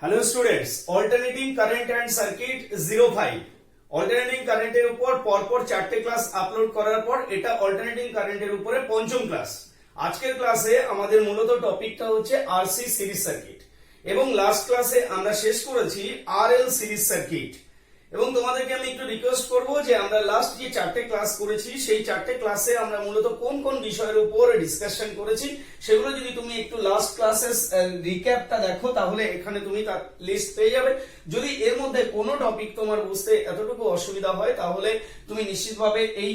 Hello students, alternating current and circuit 05 alternating কারেন্টের উপর পরপর চারটে ক্লাস আপলোড করার পর এটা অল্টারনেটিং কারেন্টের উপরে পঞ্চম ক্লাস। আজকের ক্লাসে আমাদের মূলত টপিকটা হচ্ছে আরসি সিরিজ সার্কিট এবং লাস্ট ক্লাসে আমরা শেষ করেছি আরএল সিরিজ সার্কিট। এবং তোমাদেরকে আমি একটু রিকোয়েস্ট করব যে আমরা লাস্ট যে চারটে ক্লাস করেছি সেই চারটে ক্লাসে আমরা মূলত কোন কোন বিষয়ের উপর ডিসকাশন করেছি সেগুলো যদি তুমি একটু লাস্ট ক্লাসের রিক্যাপটা দেখো তাহলে এখানে তুমি তার লিস্ট পেয়ে যাবে। যদি এর মধ্যে কোনো টপিক তোমার বুঝতে এতটুকু অসুবিধা হয় তাহলে তুমি নিশ্চিতভাবে এই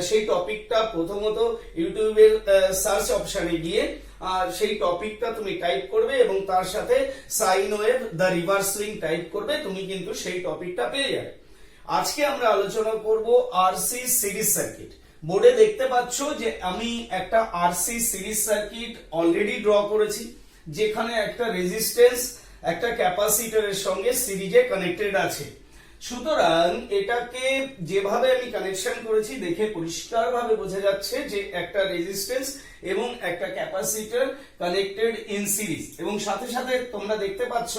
সেই টপিকটা প্রথমত ইউটিউবের সার্চ অপশনে গিয়ে সেই টপিকটা তুমি টাইপ করবে এবং তার সাথে sine wave the reverse link type করবে, তুমি কিন্তু সেই টপিকটা পেয়ে যাবে। আজকে আমরা আলোচনা করব আরসি সিরিজ সার্কিট। বোর্ডে দেখতে পাচ্ছ যে আমি একটা RC series circuit already draw করেছি, যেখানে একটা রেজিস্ট্যান্স একটা ক্যাপাসিটরের সঙ্গে সিরিজে কানেক্টেড আছে। সুতরাং এটাকে যেভাবে আমি কানেকশন করেছি দেখে পরিষ্কারভাবে বোঝা যাচ্ছে যে একটা রেজিস্ট্যান্স এবং একটা ক্যাপাসিটর কানেক্টেড ইন সিরিজ, এবং সাথে সাথে তোমরা দেখতে পাচ্ছ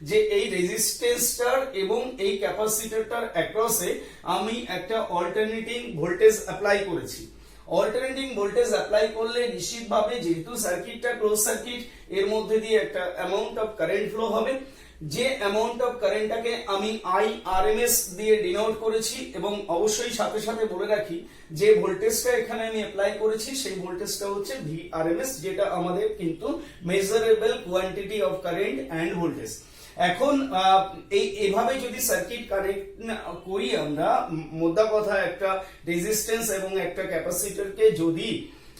যে এই রেজিস্ট্যান্সটার এবং এই ক্যাপাসিটরটার অ্যাক্রসে আমি একটা অল্টারনেটিং ভোল্টেজ অ্যাপ্লাই করেছি। অল্টারনেটিং ভোল্টেজ অ্যাপ্লাই করলে নিশ্চিতভাবে যেহেতু সার্কিটটা ক্লোজ সার্কিট, এর মধ্যে দিয়ে একটা অ্যামাউন্ট অফ কারেন্ট ফ্লো হবে, যে অ্যামাউন্ট অফ কারেন্টটাকে আমি আইআরএমএস দিয়ে ডিনোট করেছি। এবং অবশ্যই সাথে সাথে বলে রাখি যে ভোল্টেজটা এখানে আমি অ্যাপ্লাই করেছি সেই ভোল্টেজটা হচ্ছে ভিআরএমএস, যেটা আমাদের কিন্তু measurable quantity of current and voltage. এখন এইভাবে যদি সার্কিট কানেক্ট করি আমরা, মোদ্দা কথা একটা রেজিস্ট্যান্স এবং একটা ক্যাপাসিটরকে যদি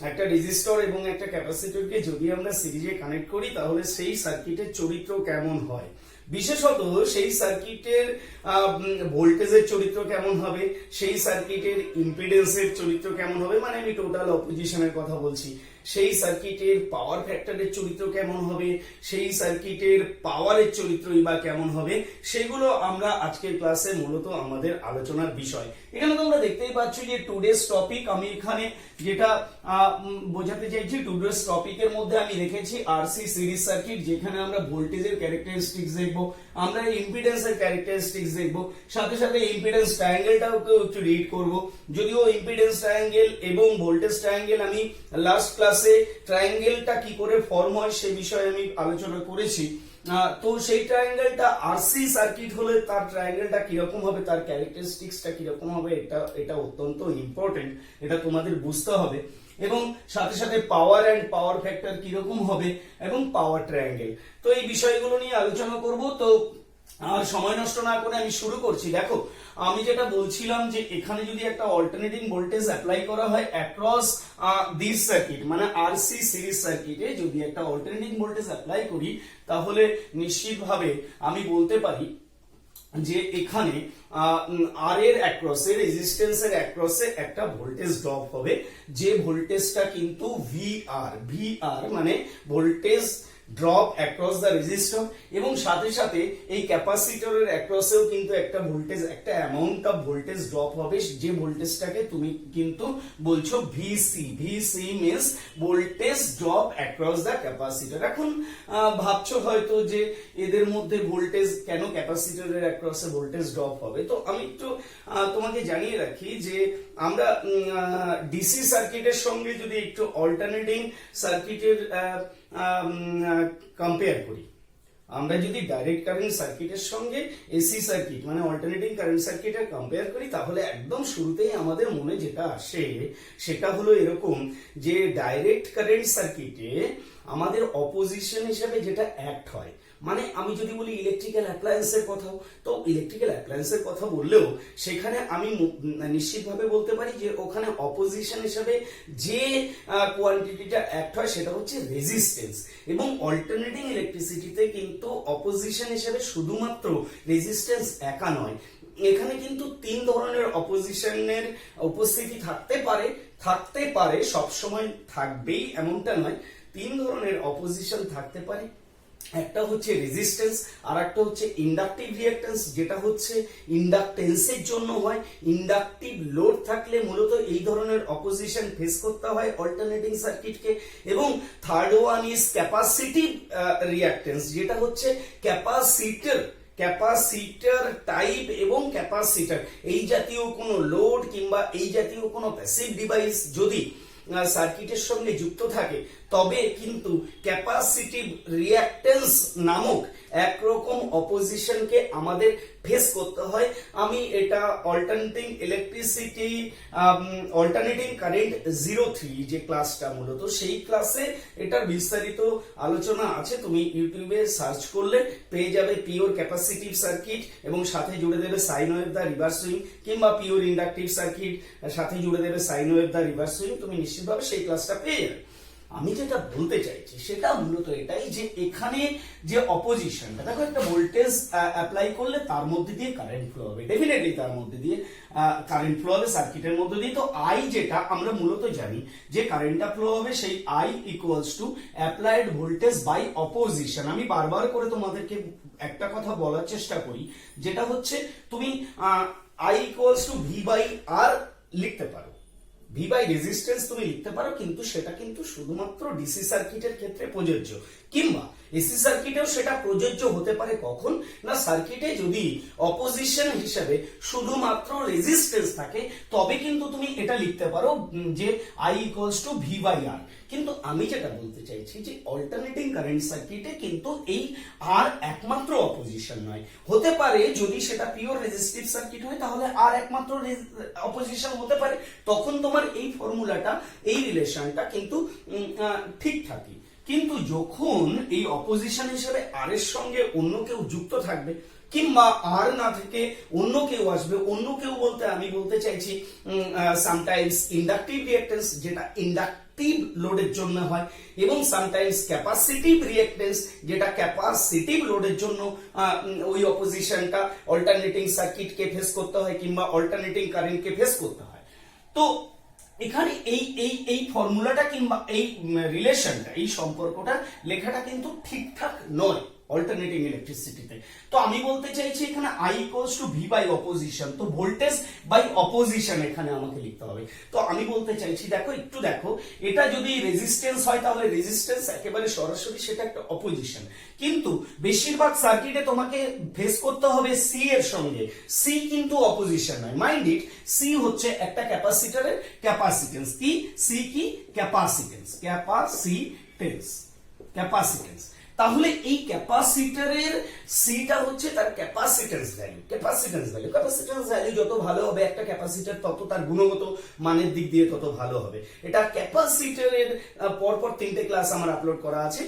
একটা রেজিস্টর এবং একটা ক্যাপাসিটরকে যদি আমরা সিরিজে কানেক্ট করি তাহলে সেই সার্কিটের চরিত্র কেমন হয়, বিশেষত সেই সার্কিটের ভোল্টেজের চরিত্র কেমন হবে, সেই সার্কিটের ইম্পিডেন্সের চরিত্র কেমন হবে, মানে আমি টোটাল অপোজিশনের কথা বলছি, সেই সার্কিটের পাওয়ার ফ্যাক্টরের চরিত্র কেমন হবে, সেই সার্কিটের পাওয়ারের চরিত্রই বা কেমন হবে, সেগুলো আমরা আজকের ক্লাসে মূলত আমাদের আলোচনার বিষয়। এখানে তোমরা দেখতেই পাচ্ছ যে টুডেস টপিক আমি এখানে যেটা বোঝাতে চাইছি, টুডেস টপিকের মধ্যে আমি রেখেছি আরসি সিরিজ সার্কিট, যেখানে আমরা ভোল্টেজের ক্যারেক্টারিস্টিক্স দেখবো, আমরা ইম্পিডেন্সের ক্যারেক্টারিস্টিক্স দেখবো, সাথে সাথে ইম্পিডেন্স ট্রায়াঙ্গেলটাও একটু রিড করব। যদিও ইম্পিডেন্স ট্রায়াঙ্গেল এবং ভোল্টেজ ট্রায়াঙ্গেল আমি লাস্ট ক্লাসে ট্রায়াঙ্গেলটা কি করে ফর্ম হয় সে বিষয়ে আমি আলোচনা করেছি, তো সেই ট্রায়াঙ্গেলটা আরসি সার্কিট হলে তার ট্রায়াঙ্গেলটা কিরকম হবে, তার ক্যারেক্টারিস্টিক্সটা কিরকম হবে, এটা অত্যন্ত ইম্পর্টেন্ট, এটা তোমাদের বুঝতে হবে। এবং সাথে সাথে পাওয়ার এন্ড পাওয়ার ফ্যাক্টর কিরকম হবে এবং পাওয়ার ট্রায়াঙ্গেল, তো এই বিষয়গুলো নিয়ে আলোচনা করব। তো আর সময় নষ্ট না করে আমি শুরু করছি। দেখো, আমি যেটা বলছিলাম যে এখানে যদি একটা অল্টারনেটিং ভোল্টেজ অ্যাপ্লাই করা হয় অ্যাক্রস দিস সার্কিট, মানে আরসি সিরিজ সার্কিটে যদি একটা অল্টারনেটিং ভোল্টেজ অ্যাপ্লাই করি তাহলে নিশ্চিতভাবে আমি বলতে পারি যে এখানে আর এর অ্যাক্রসে, রেজিস্ট্যান্সের অ্যাক্রসে একটা ভোল্টেজ ড্রপ হবে, যে ভোল্টেজটা কিন্তু ভিআর মানে voltage drop across the resistor, এবং সাথে সাথে এই ক্যাপাসিটরের অ্যাক্রসেও কিন্তু একটা ভোল্টেজ, একটা অ্যামাউন্ট অফ ভোল্টেজ ড্রপ হবে, যে ভোল্টেজটাকে তুমি কিন্তু বলছো VC means voltage drop across the capacitor. এখন ভাবছো হয়তো যে এদের মধ্যে ভোল্টেজ কেন ক্যাপাসিটরের অ্যাক্রসে ভোল্টেজ ড্রপ হবে, তো আমি একটু তোমাকে জানিয়ে রাখি যে আমরা ডিসি সার্কিটের সঙ্গে যদি একটু অল্টারনেটিং সার্কিটের কম্পেয়ার করি, আমরা যদি ডাইরেক্ট কারেন্ট সার্কিটের সঙ্গে এসি সার্কিট মানে অল্টারনেটিং কারেন্ট সার্কিটের কম্পেয়ার করি তাহলে একদম শুরুতেই আমাদের মনে যেটা আসে সেটা হলো এরকম যে ডাইরেক্ট কারেন্ট সার্কিটে আমাদের অপোজিশন হিসেবে যেটা অ্যাক্ট হয়, মানে আমি যদি বলি ইলেকট্রিক্যাল অ্যাপ্লায়েন্সের কথাও, তো ইলেকট্রিক্যাল অ্যাপ্লায়েন্সের কথা বললেও সেখানে আমি নিশ্চিতভাবে বলতে পারি যে ওখানে অপোজিশন হিসেবে যে কোয়ান্টিটিটা অ্যাক্ট হয় সেটা হচ্ছে রেজিস্ট্যান্স। এবং অল্টারনেটিং ইলেকট্রিসিটিতে কিন্তু অপোজিশন হিসেবে শুধুমাত্র রেজিস্ট্যান্স একা নয়, এখানে কিন্তু তিন ধরনের অপোজিশনের উপস্থিতি থাকতে পারে, সবসময় থাকবেই এমনটা নয়, তিন ধরনের অপোজিশন থাকতে পারে। একটা হচ্ছে রেজিস্ট্যান্স আর একটা হচ্ছে ইন্ডাকটিভ রিঅ্যাকট্যান্স, যেটা হচ্ছে ইন্ডাকটেন্সের জন্য হয়। ইন্ডাকটিভ লোড থাকলে মূলত এই ধরনের অপোজিশন ফেস করতে হয় অল্টারনেটিং সার্কিটকে। এবং third one is capacitive reactance, যেটা হচ্ছে ক্যাপাসিটর টাইপ এবং ক্যাপাসিটর এই জাতীয় কোনো লোড কিংবা এই জাতীয় কোনো প্যাসিভ ডিভাইস যদি সার্কিটের সঙ্গে যুক্ত থাকে তবে কিন্তু ক্যাপাসিটিভ রিঅ্যাকট্যান্স নামক একরকম অপোজিশনকে আমাদের ফেস করতে হয়। আমি এটা অল্টারনেটিং কারেন্ট 03 যে ক্লাসটা মূলত সেই ক্লাসে এটার বিস্তারিত আলোচনা আছে, তুমি ইউটিউবে সার্চ করলে পেয়ে যাবে। পিওর ক্যাপাসিটিভ সার্কিট এবং সাথে জুড়ে দেবে সাইন ওয়েভ দা রিভার্স সুইং, কিংবা পিওর ইন্ডাকটিভ সার্কিট সাথে জুড়ে দেবে সাইন ওয়েভ দা রিভার্স সুইং, তুমি নিশ্চিতভাবে সেই ক্লাসটা পেয়ে যাবে। আমি যেটা বলতে চাইছি সেটা মূলত এটাই যে এখানে যে অপোজিশনটা দেখো, একটা ভোল্টেজ অ্যাপ্লাই করলে তার মধ্যে দিয়ে কারেন্ট ফ্লো হবে, ডেফিনেটলি তার মধ্যে দিয়ে কারেন্ট ফ্লো হবে সার্কিটের মধ্যে দিয়ে। তো আই যেটা আমরা মূলত জানি যে কারেন্টটা ফ্লো হবে, সেই I equals to applied voltage by opposition. আমি বারবার করে তোমাদেরকে একটা কথা বলার চেষ্টা করি, যেটা হচ্ছে তুমি I equals to V by R লিখতে পারো, ভি বাই রেজিস্ট্যান্স তুমি লিখতে পারো, কিন্তু সেটা কিন্তু শুধুমাত্র ডিসি সার্কিটের ক্ষেত্রে প্রযোজ্য, কিংবা এসি সার্কিটেও সেটা প্রযোজ্য হতে পারে। কখন না, সার্কিটে যদি অপোজিশন হিসেবে শুধুমাত্র রেজিস্ট্যান্স থাকে তবে কিন্তু তুমি এটা লিখতে পারো যে I equals to V by R. কিন্তু আমি যেটা বলতে চাইছি যে অল্টারনেটিং কারেন্ট সার্কিটে কিন্তু এই আর একমাত্র অপোজিশন নয়, হতে পারে যদি সেটা পিওর রেজিস্টিভ সার্কিট হয় তাহলে আর একমাত্র অপোজিশন হতে পারে, তখন তোমার এই ফর্মুলাটা এই রিলেশনটা কিন্তু ঠিক থাকে। কিন্তু যখন এই অপোজিশন হিসেবে আর এর সঙ্গে অন্য কেউ যুক্ত থাকবে, কিংবা আর না থেকে অন্য কেউ আসবে, অন্য কেউ বলতে আমি বলতে চাইছি সামটাইমস ইন্ডাকটিভ রিঅ্যাকট্যান্স যেটা ইন্ডাকটিভ লোডের জন্য হয়, এবং সামটাইমস ক্যাপাসিটিভ রিঅ্যাকট্যান্স যেটা ক্যাপাসিটিভ লোডের জন্য ওই অপোজিশনটা অল্টারনেটিং সার্কিটকে ফেস করতে হয় কিংবা অল্টারনেটিং কারেন্টকে ফেস করতে হয়। তো এখানে এই ফর্মুলাটা কিংবা এই রিলেশনটা, এই সম্পর্কটা লেখাটা কিন্তু ঠিকঠাক নয় অল্টারনেটিং ইলেকট্রিসিটিতে। তো আমি বলতে চাইছি এখানে I equals to V by opposition, তো ভোল্টেজ বাই অপোজিশন এখানে আমাকে লিখতে হবে। তো আমি বলতে চাইছি দেখো, একটু দেখো, এটা যদি রেজিস্ট্যান্স হয় তাহলে রেজিস্ট্যান্স একেবারে সরাসরি সেটা একটা অপোজিশন, কিন্তু বেশিরভাগ সার্কিটে তোমাকে ফেস করতে হবে সি এর সঙ্গে। সি কিন্তু অপোজিশন নয়, মাইন্ড ইট, সি হচ্ছে একটা ক্যাপাসিটরের ক্যাপাসিটেন্স। কি সি কি ক্যাপাসিটেন্স। তাহলে এই ক্যাপাসিটরের সিটা হচ্ছে তার ক্যাপাসিটেন্স ভ্যালু যত ভালো হবে একটা ক্যাপাসিটর তত তার গুণগত মানের দিক দিয়ে তত ভালো হবে। এটা ক্যাপাসিটরের পরপর 3টে ক্লাস আমার আপলোড করা আছে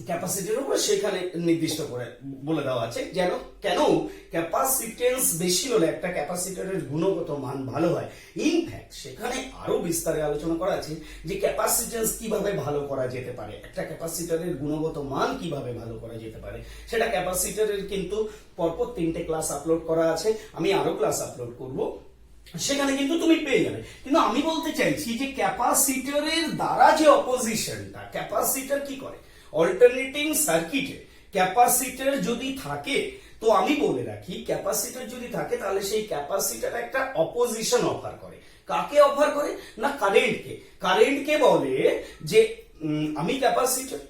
ক্যাপাসিটির উপর, সেখানে নির্দিষ্ট করে বলে দেওয়া আছে যেন কেন ক্যাপাসিটেন্স বেশি হলে একটা ক্যাপাসিটরের গুণগত মান ভালো হয়। ইনফ্যাক্ট সেখানে আরো বিস্তারে আলোচনা করা আছে যে ক্যাপাসিটেন্স কিভাবে ভালো করা যেতে পারে, একটা ক্যাপাসিটরের গুণগত মান কিভাবে ভালো করা যেতে পারে, সেটা ক্যাপাসিটরের কিন্তু পরপর 3টে ক্লাস আপলোড করা আছে, আমি আরো ক্লাস আপলোড করব, সেখানে কিন্তু তুমি পেয়ে যাবে। কিন্তু আমি বলতে চাইছি যে ক্যাপাসিটরের দ্বারা যে অপোজিশনটা, ক্যাপাসিটর কি করে অল্টারনেটিং সার্কিটে, ক্যাপাসিটর যদি থাকে, তো আমি বলে রাখি ক্যাপাসিটর যদি থাকে তাহলে সেই ক্যাপাসিটর একটা অপোজিশন অফার করে। কাকে অফার করে না, কারেন্টকে বলে যে আমি ক্যাপাসিটর,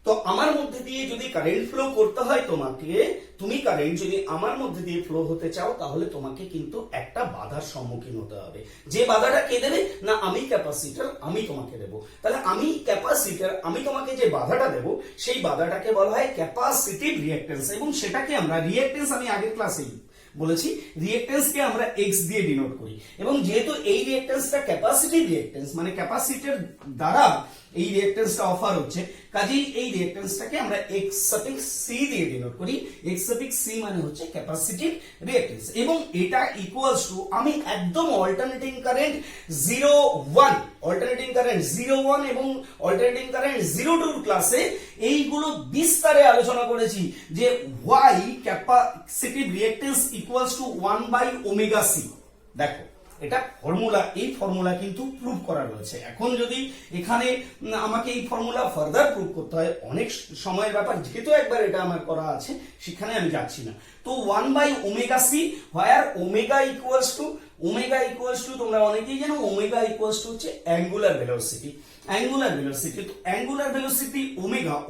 তো আমার মধ্যে দিয়ে যদি কারেন্ট ফ্লো করতে হয় তোমাকে, তুমি কারেন্ট যদি আমার মধ্যে দিয়ে ফ্লো হতে চাও তাহলে তোমাকে কিন্তু একটা বাধার সম্মুখীন হতে হবে। যে বাধাটা কে দেবে না, আমি ক্যাপাসিটর, আমি তোমাকে দেব। তাহলে আমি ক্যাপাসিটর, আমি তোমাকে যে বাধাটা দেব সেই বাধাটাকে বলা হয় ক্যাপাসিটিভ রিঅ্যাকট্যান্স, এবং সেটাকে আমরা রিঅ্যাকট্যান্স, আমি আগের ক্লাসেই বলেছি রিঅ্যাকট্যান্সকে আমরা এক্স দিয়ে ডিনোট করি, এবং যেহেতু এই রিঅ্যাকট্যান্সটা ক্যাপাসিটিভ রিঅ্যাকট্যান্স মানে ক্যাপাসিটর দ্বারা এই রিঅ্যাকট্যান্সটা অফার হচ্ছে, কাজেই এই রিঅ্যাকট্যান্সটাকে আমরা এক্স সাফিক্স সি দিয়ে ডিনোট করি। এক্স সাফিক্স সি মানে হচ্ছে ক্যাপাসিটিভ রিঅ্যাকট্যান্স, এবং এটা ইকুয়ালস টু আমি একদম অল্টারনেটিং কারেন্ট 0-1 এবং অল্টারনেটিং কারেন্ট 0-2 ক্লাসে এইগুলো বিস্তারে আলোচনা করেছি যে Y capacitive reactance equals to 1/ωc। দেখো এটা ফর্মুলা, এই ফর্মুলা কিন্তু প্রুভ করা রয়েছে। এখন যদি এখানে আমাকে এই ফর্মুলা ফার্দার প্রুভ করতে হয়, অনেক সময়ের ব্যাপার, যেহেতু একবার এটা আমার করা আছে সেখানে আমি যাচ্ছি না। তো 1/ωc, where omega equals to তোমরা অনেকেই জানো ওমেগা ইকুয়ালস টু হচ্ছে অ্যাঙ্গুলার ভেলোসিটি। অ্যাঙ্গুলার ভেলোসিটি, তো angular velocity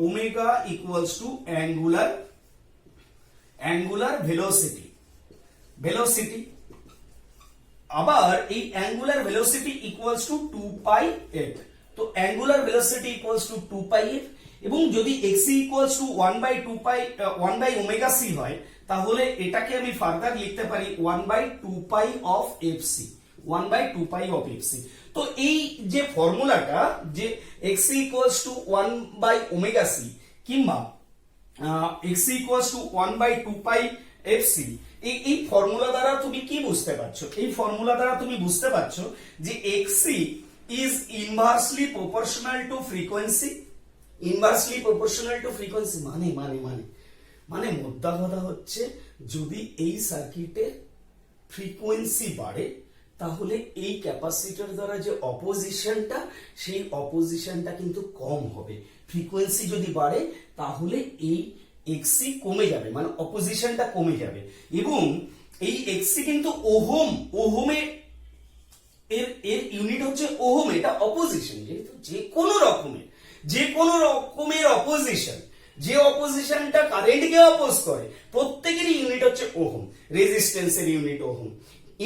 omega equals to angular velocity. আবার এই angular velocity equals to 2πf। তো angular velocity equals to 2πf, এবং যদি x ইকুয়ালস টু 1/ωc হয় তাহলে এটাকে আমি ফার্দার লিখতে পারি 1/2π অফ fc, 1/2π অফ fc। তো এই যে ফর্মুলাটা, যে x ইকুয়ালস টু 1/ωc কিংবা x ইকুয়ালস টু 1/2π fc, এই ফর্মুলা দ্বারা তুমি কি বুঝতে পারছো? এই ফর্মুলা দ্বারা তুমি বুঝতে পারছো যে xc is inversely proportional to frequency. Inversely proportional to frequency মানে মোদ্দা কথা হচ্ছে, যদি এই সার্কিটের ফ্রিকোয়েন্সি বাড়ে তাহলে এই ক্যাপাসিটর দ্বারা যে অপোজিশনটা, সেই অপোজিশনটা কিন্তু কম হবে। ফ্রিকোয়েন্সি যদি বাড়ে তাহলে এই এক্সি কমে যাবে, মানে অপোজিশনটা কমে যাবে। এবং এই এক্সি কিন্তু ওহমে এর ইউনিট হচ্ছে ওহম, এটা অপোজিশন। যেহেতু যে কোনো রকমের অপোজিশন, যে অপোজিশনটা কারেন্টকে অপোজ করে, প্রত্যেকেরই ইউনিট হচ্ছে ওহম। রেজিস্ট্যান্সের ইউনিট ওহম,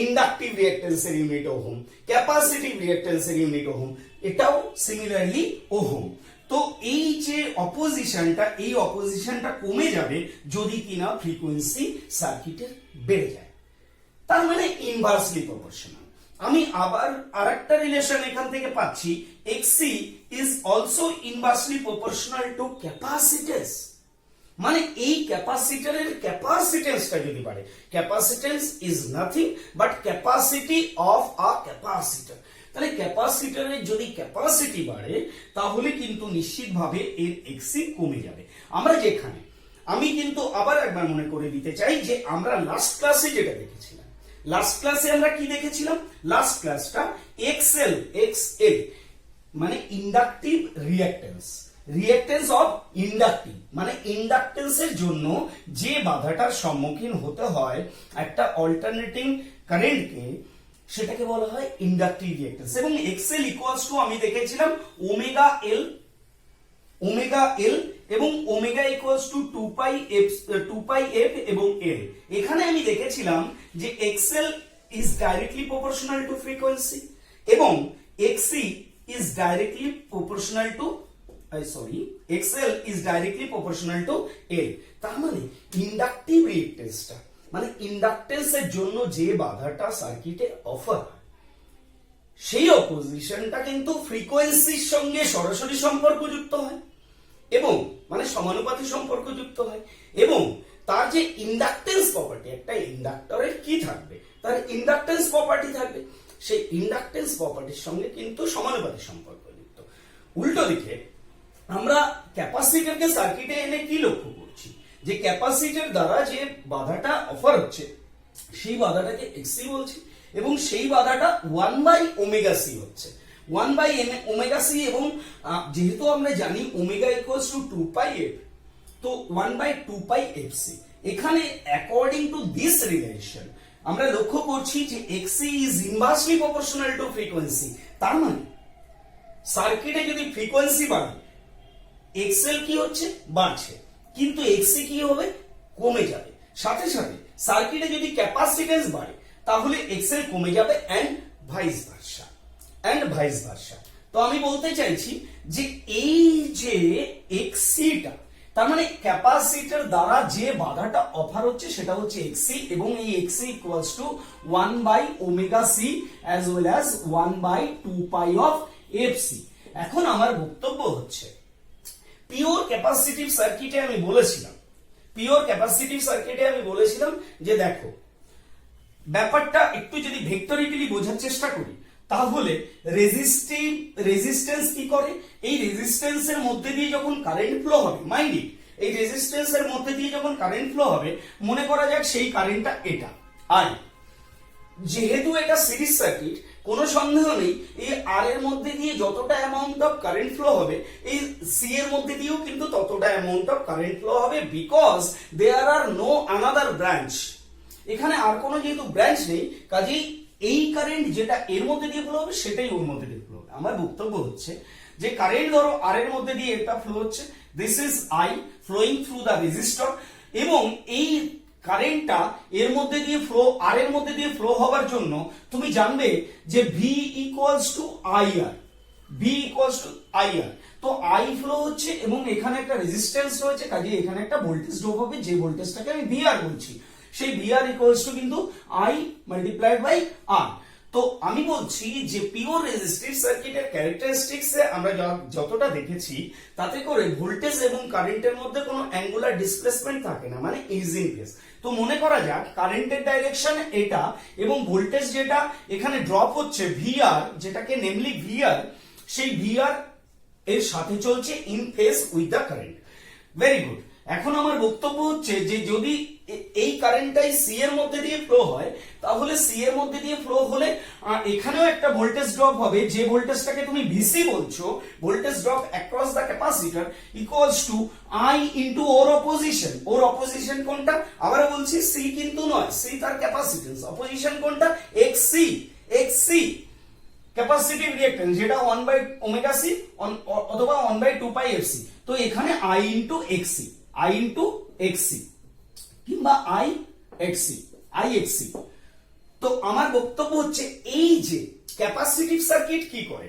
ইন্ডাকটিভ রিঅ্যাকট্যান্সের ইউনিট ওহম, ক্যাপাসিটিভ রিঅ্যাকট্যান্সের ইউনিট ওহম, এটাও সিমিলারলি ওহম। তো এই যে অপোজিশনটা, এই অপোজিশনটা কমে যাবে যদি কিনা ফ্রিকোয়েন্সি সার্কিটের বেড়ে যায়, তার মানে ইনভার্সলি প্রপোর্শনাল। আমি আবার আরেকটা রিলেশন এখান থেকে পাচ্ছি, xc is also inversely proportional two capacitance. মানে এই ক্যাপাসিটরের ক্যাপাসিটেন্সটা যদি বাড়ে, capacitance is nothing but capacity of a capacitor. তাহলে ক্যাপাসিটরের যদি ক্যাপাসিটি বাড়ে তাহলে কিন্তু নিশ্চিতভাবে এর এক্সি কমে যাবে। আমি কিন্তু আবার একবার মনে করে দিতে চাই যে আমরা লাস্ট ক্লাসে যেটা দেখেছিলাম, লাস্ট ক্লাসে আমরা কি দেখেছিলাম? লাস্ট ক্লাসটা এক্সএল মানে ইন্ডাকটিভ রিঅ্যাকট্যান্স অফ ইন্ডাকটিভ, মানে ইন্ডাকটেন্সের জন্য যে বাধাটার সম্মুখীন হতে হয় একটা অল্টারনেটিং কারেন্টকে, সেটাকে বলা হয় ইন্ডাকটিভ রিঅ্যাকট্যান্স। এবং এক্সএল ইকুয়ালস টু আমি দেখেছিলাম ওমেগা এল এবং ওমেগা ইকুয়ালস টু 2πf এবং এল। এখানে আমি দেখেছিলাম যে XL is directly proportional to frequency এবং XC is directly proportional to XL is directly proportional to L। তার মানে ইন্ডাকটিভ রিঅ্যাকট্যান্সটা, মানে ইন্ডাকটেন্সের জন্য যে বাধাটা সার্কিটে অফার হয়, সেই অপোজিশনটা কিন্তু ফ্রিকোয়েন্সির সঙ্গে সরাসরি সম্পর্কযুক্ত হয় এবং মানে সমানুপাতিক সম্পর্কযুক্ত হয়। এবং তার যে ইন্ডাকটেন্স প্রপার্টি, একটা ইন্ডাক্টরের কি থাকবে? তার ইন্ডাকটেন্স প্রপার্টি থাকবে, সেই ইন্ডাকটেন্স প্রপার্টির সঙ্গে কিন্তু সমানুপাতিক সম্পর্কযুক্ত। উল্টো দিকে আমরা ক্যাপাসিটরকে সার্কিটে এনে কি লক্ষ্য করছি? যে ক্যাপাসিটর দ্বারা যে বাধাটা অফার হচ্ছে সেই বাধাটাকে এক্সি বলছি এবং সেই বাধাটা 1/ωc হচ্ছে, 1/ωc। এবং যেহেতু আমরা জানি ওমেগা ইকুয়ালস টু 2πf, তো 1/2πfc। এখানে অ্যাকর্ডিং টু দিস রিলেশন আমরা লক্ষ্য করছি যে XC is inversely proportional to frequency. তার মানে সার্কিটে যদি ফ্রিকোয়েন্সি বাড়ে, এক্সএল কি হচ্ছে? বাড়ছে, কিন্তু এক্সি কি হবে? কমে যাবে। সাথে সাথে সার্কিটে যদি ক্যাপাসিটেন্স বাড়ে তাহলে এক্সএল কমে যাবে এন্ড ভাইস ভার্সা। তো আমি বলতে চাইছি যে এই যে এক্সিটা, তার মানে ক্যাপাসিটর দ্বারা যে বাধাটা অফার হচ্ছে সেটা হচ্ছে এক্সি, এবং এই XC equals to 1/ωc as well as 1/2π of fc। এখন আমার বক্তব্য হচ্ছে, পিওর ক্যাপাসিটিভ সার্কিটে আমি বলেছিলাম যে দেখো, ব্যাপারটা একটু যদি ভেক্টরিক্যালি বোঝার চেষ্টা করি তাহলে রেজিস্ট্যান্স কি করে? এই রেজিস্ট্যান্সের মধ্যে দিয়ে যখন কারেন্ট ফ্লো হবে, মাইন্ড ইট, এই রেজিস্ট্যান্সের মধ্যে দিয়ে যখন কারেন্ট ফ্লো হবে, মনে করা যাক সেই কারেন্টটা এটা আই। যেহেতু এটা সিরিজ সার্কিট, কোনো সন্দেহ নেই এই আর এর মধ্যে দিয়ে যতটা অ্যামাউন্ট অফ কারেন্ট ফ্লো হবে এই সি এর মধ্যে দিয়েও কিন্তু ততটা অ্যামাউন্ট অফ কারেন্ট ফ্লো হবে, because there are no another branch. এখানে আর কোনো যেহেতু ব্রাঞ্চ নেই, কাজেই এই কারেন্ট যেটা এর মধ্যে দিয়ে ফ্লো হবে সেটাই ওর মধ্যে দিয়ে ফ্লো হবে। আমার বক্তব্য হচ্ছে যে কারেন্ট ধরো আর এর মধ্যে দিয়ে এটা ফ্লো হচ্ছে, this is I flowing through the resistor, এবং এই কারেন্টটা এর মধ্যে দিয়ে ফ্লো আর এর মধ্যে দিয়ে ফ্লো হওয়ার জন্য তুমি জানবে যে V equals to I R, V equals to I R. তো আই ফ্লো হচ্ছে এবং এখানে একটা রেজিস্ট্যান্স রয়েছে, কাজে এখানে একটা ভোল্টেজ ড্রপ হবে, যে ভোল্টেজটাকে আমি ভি আর বলছি, সেই ভি আর ইকুয়ালস টু কিন্তু আই মাল্টিপ্লাইড বাই আর। তো আমি বলছি যে পিওর রেজিস্টিভ সার্কিটের ক্যারেক্টারিস্টিক্সে আমরা যতটা দেখেছি তাতে করে ভোল্টেজ এবং কারেন্টের মধ্যে কোনো অ্যাঙ্গুলার ডিসপ্লেসমেন্ট থাকে না, মানে ইজ ইন ফেজ। তো মনে করা যাক কারেন্টের ডাইরেকশন এটা এবং ভোল্টেজ যেটা এখানে ড্রপ হচ্ছে ভিআর, যেটাকে নেমলি ভিআর, সেই ভিআর এর সাথে চলছে in phase with the current. Very good. এখন আমার বক্তব্য হচ্ছে যে যদি এই কারেন্টটাই সি এর মধ্যে দিয়ে ফ্লো হয়, তাহলে সি এর মধ্যে দিয়ে ফ্লো হলে এখানেও একটা ভোল্টেজ ড্রপ হবে, যে ভোল্টেজটাকে তুমি ভিসি বলছো, voltage drop across the capacitor equals to I into or opposition. Or opposition কোনটা? আবার বলছি সি কিন্তু নয়, সি তার ক্যাপাসিটেন্স, অপোজিশন কোনটা? এক্সসি, এক্সসি ক্যাপাসিটিভ রিঅ্যাকট্যান্স, যেটা 1 বাই ওমেগা সি অথবা 1 বাই 2 পাই এফসি। তো এখানে I into XC, I into XC কিংবা আই এক্সসি, আই এক্সসি। তো আমার বক্তব্য হচ্ছে এই যে ক্যাপাসিটিভ সার্কিট কি করে,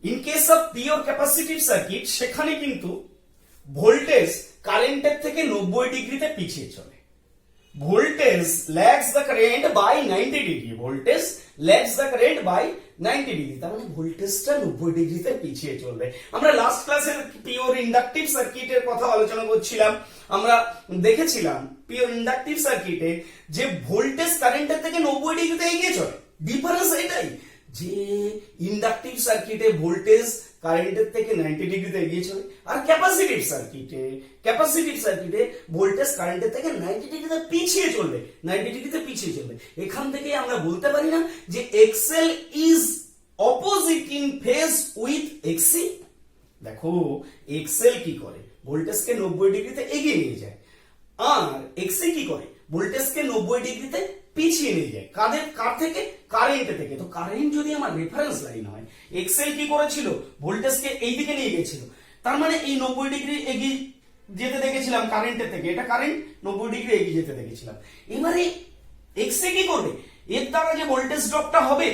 in case of pure capacitive circuit, সেখানে কিন্তু ভোল্টেজ কারেন্টের থেকে 90 ডিগ্রিতে পিছিয়ে চলে। Voltage lags the current by 90 degree, voltage lags the current by 90 degree, তার মানে ভোল্টেজটা 90 ডিগ্রিতে পিছিয়ে চলবে। আমরা লাস্ট ক্লাসের পিওর ইন্ডাকটিভ সার্কিটের কথা আলোচনা করছিলাম, আমরা দেখেছিলাম পিওর ইন্ডাকটিভ সার্কিটে যে ভোল্টেজ কারেন্টের থেকে 90 ডিগ্রিতে এগিয়ে চলে। ডিফারেন্স এটাই যে ইন্ডাকটিভ সার্কিটে ভোল্টেজ কারেন্টের থেকে 90 ডিগ্রিতে এগিয়ে চলে, আর ক্যাপাসিটিভ সার্কিটে ভোল্টেজ কারেন্টের থেকে 90 ডিগ্রিতে পিছিয়ে চলবে, 90 ডিগ্রিতে পিছিয়ে চলবে। এখান থেকে আমরা বলতে পারি না যে XL is opposite in phase with XC. দেখো এক্সএল কি করে, ভোল্টেজকে 90 ডিগ্রিতে এগিয়ে নিয়ে যায়, আর এক্সসি কি করে, ভোল্টেজকে 90 ডিগ্রিতে পিছিয়ে নিয়ে যায়। কার থেকে? কারেন্ট থেকে। তো কারেন্ট যদি আমার রেফারেন্স লাইন হয়, এক্সএল কি করেছিল, ভোল্টেজকে এই দিকে নিয়ে গেছিল, তার মানে এই 90 ডিগ্রি এগিয়ে যেতে দেখেছিলাম কারেন্টের থেকে, এটা কারেন্ট 90 ডিগ্রি এগিয়ে যেতে দেখেছিলাম। এবারে এক্সসি কি করবে, এর দ্বারা যে ভোল্টেজ ড্রপটা হবে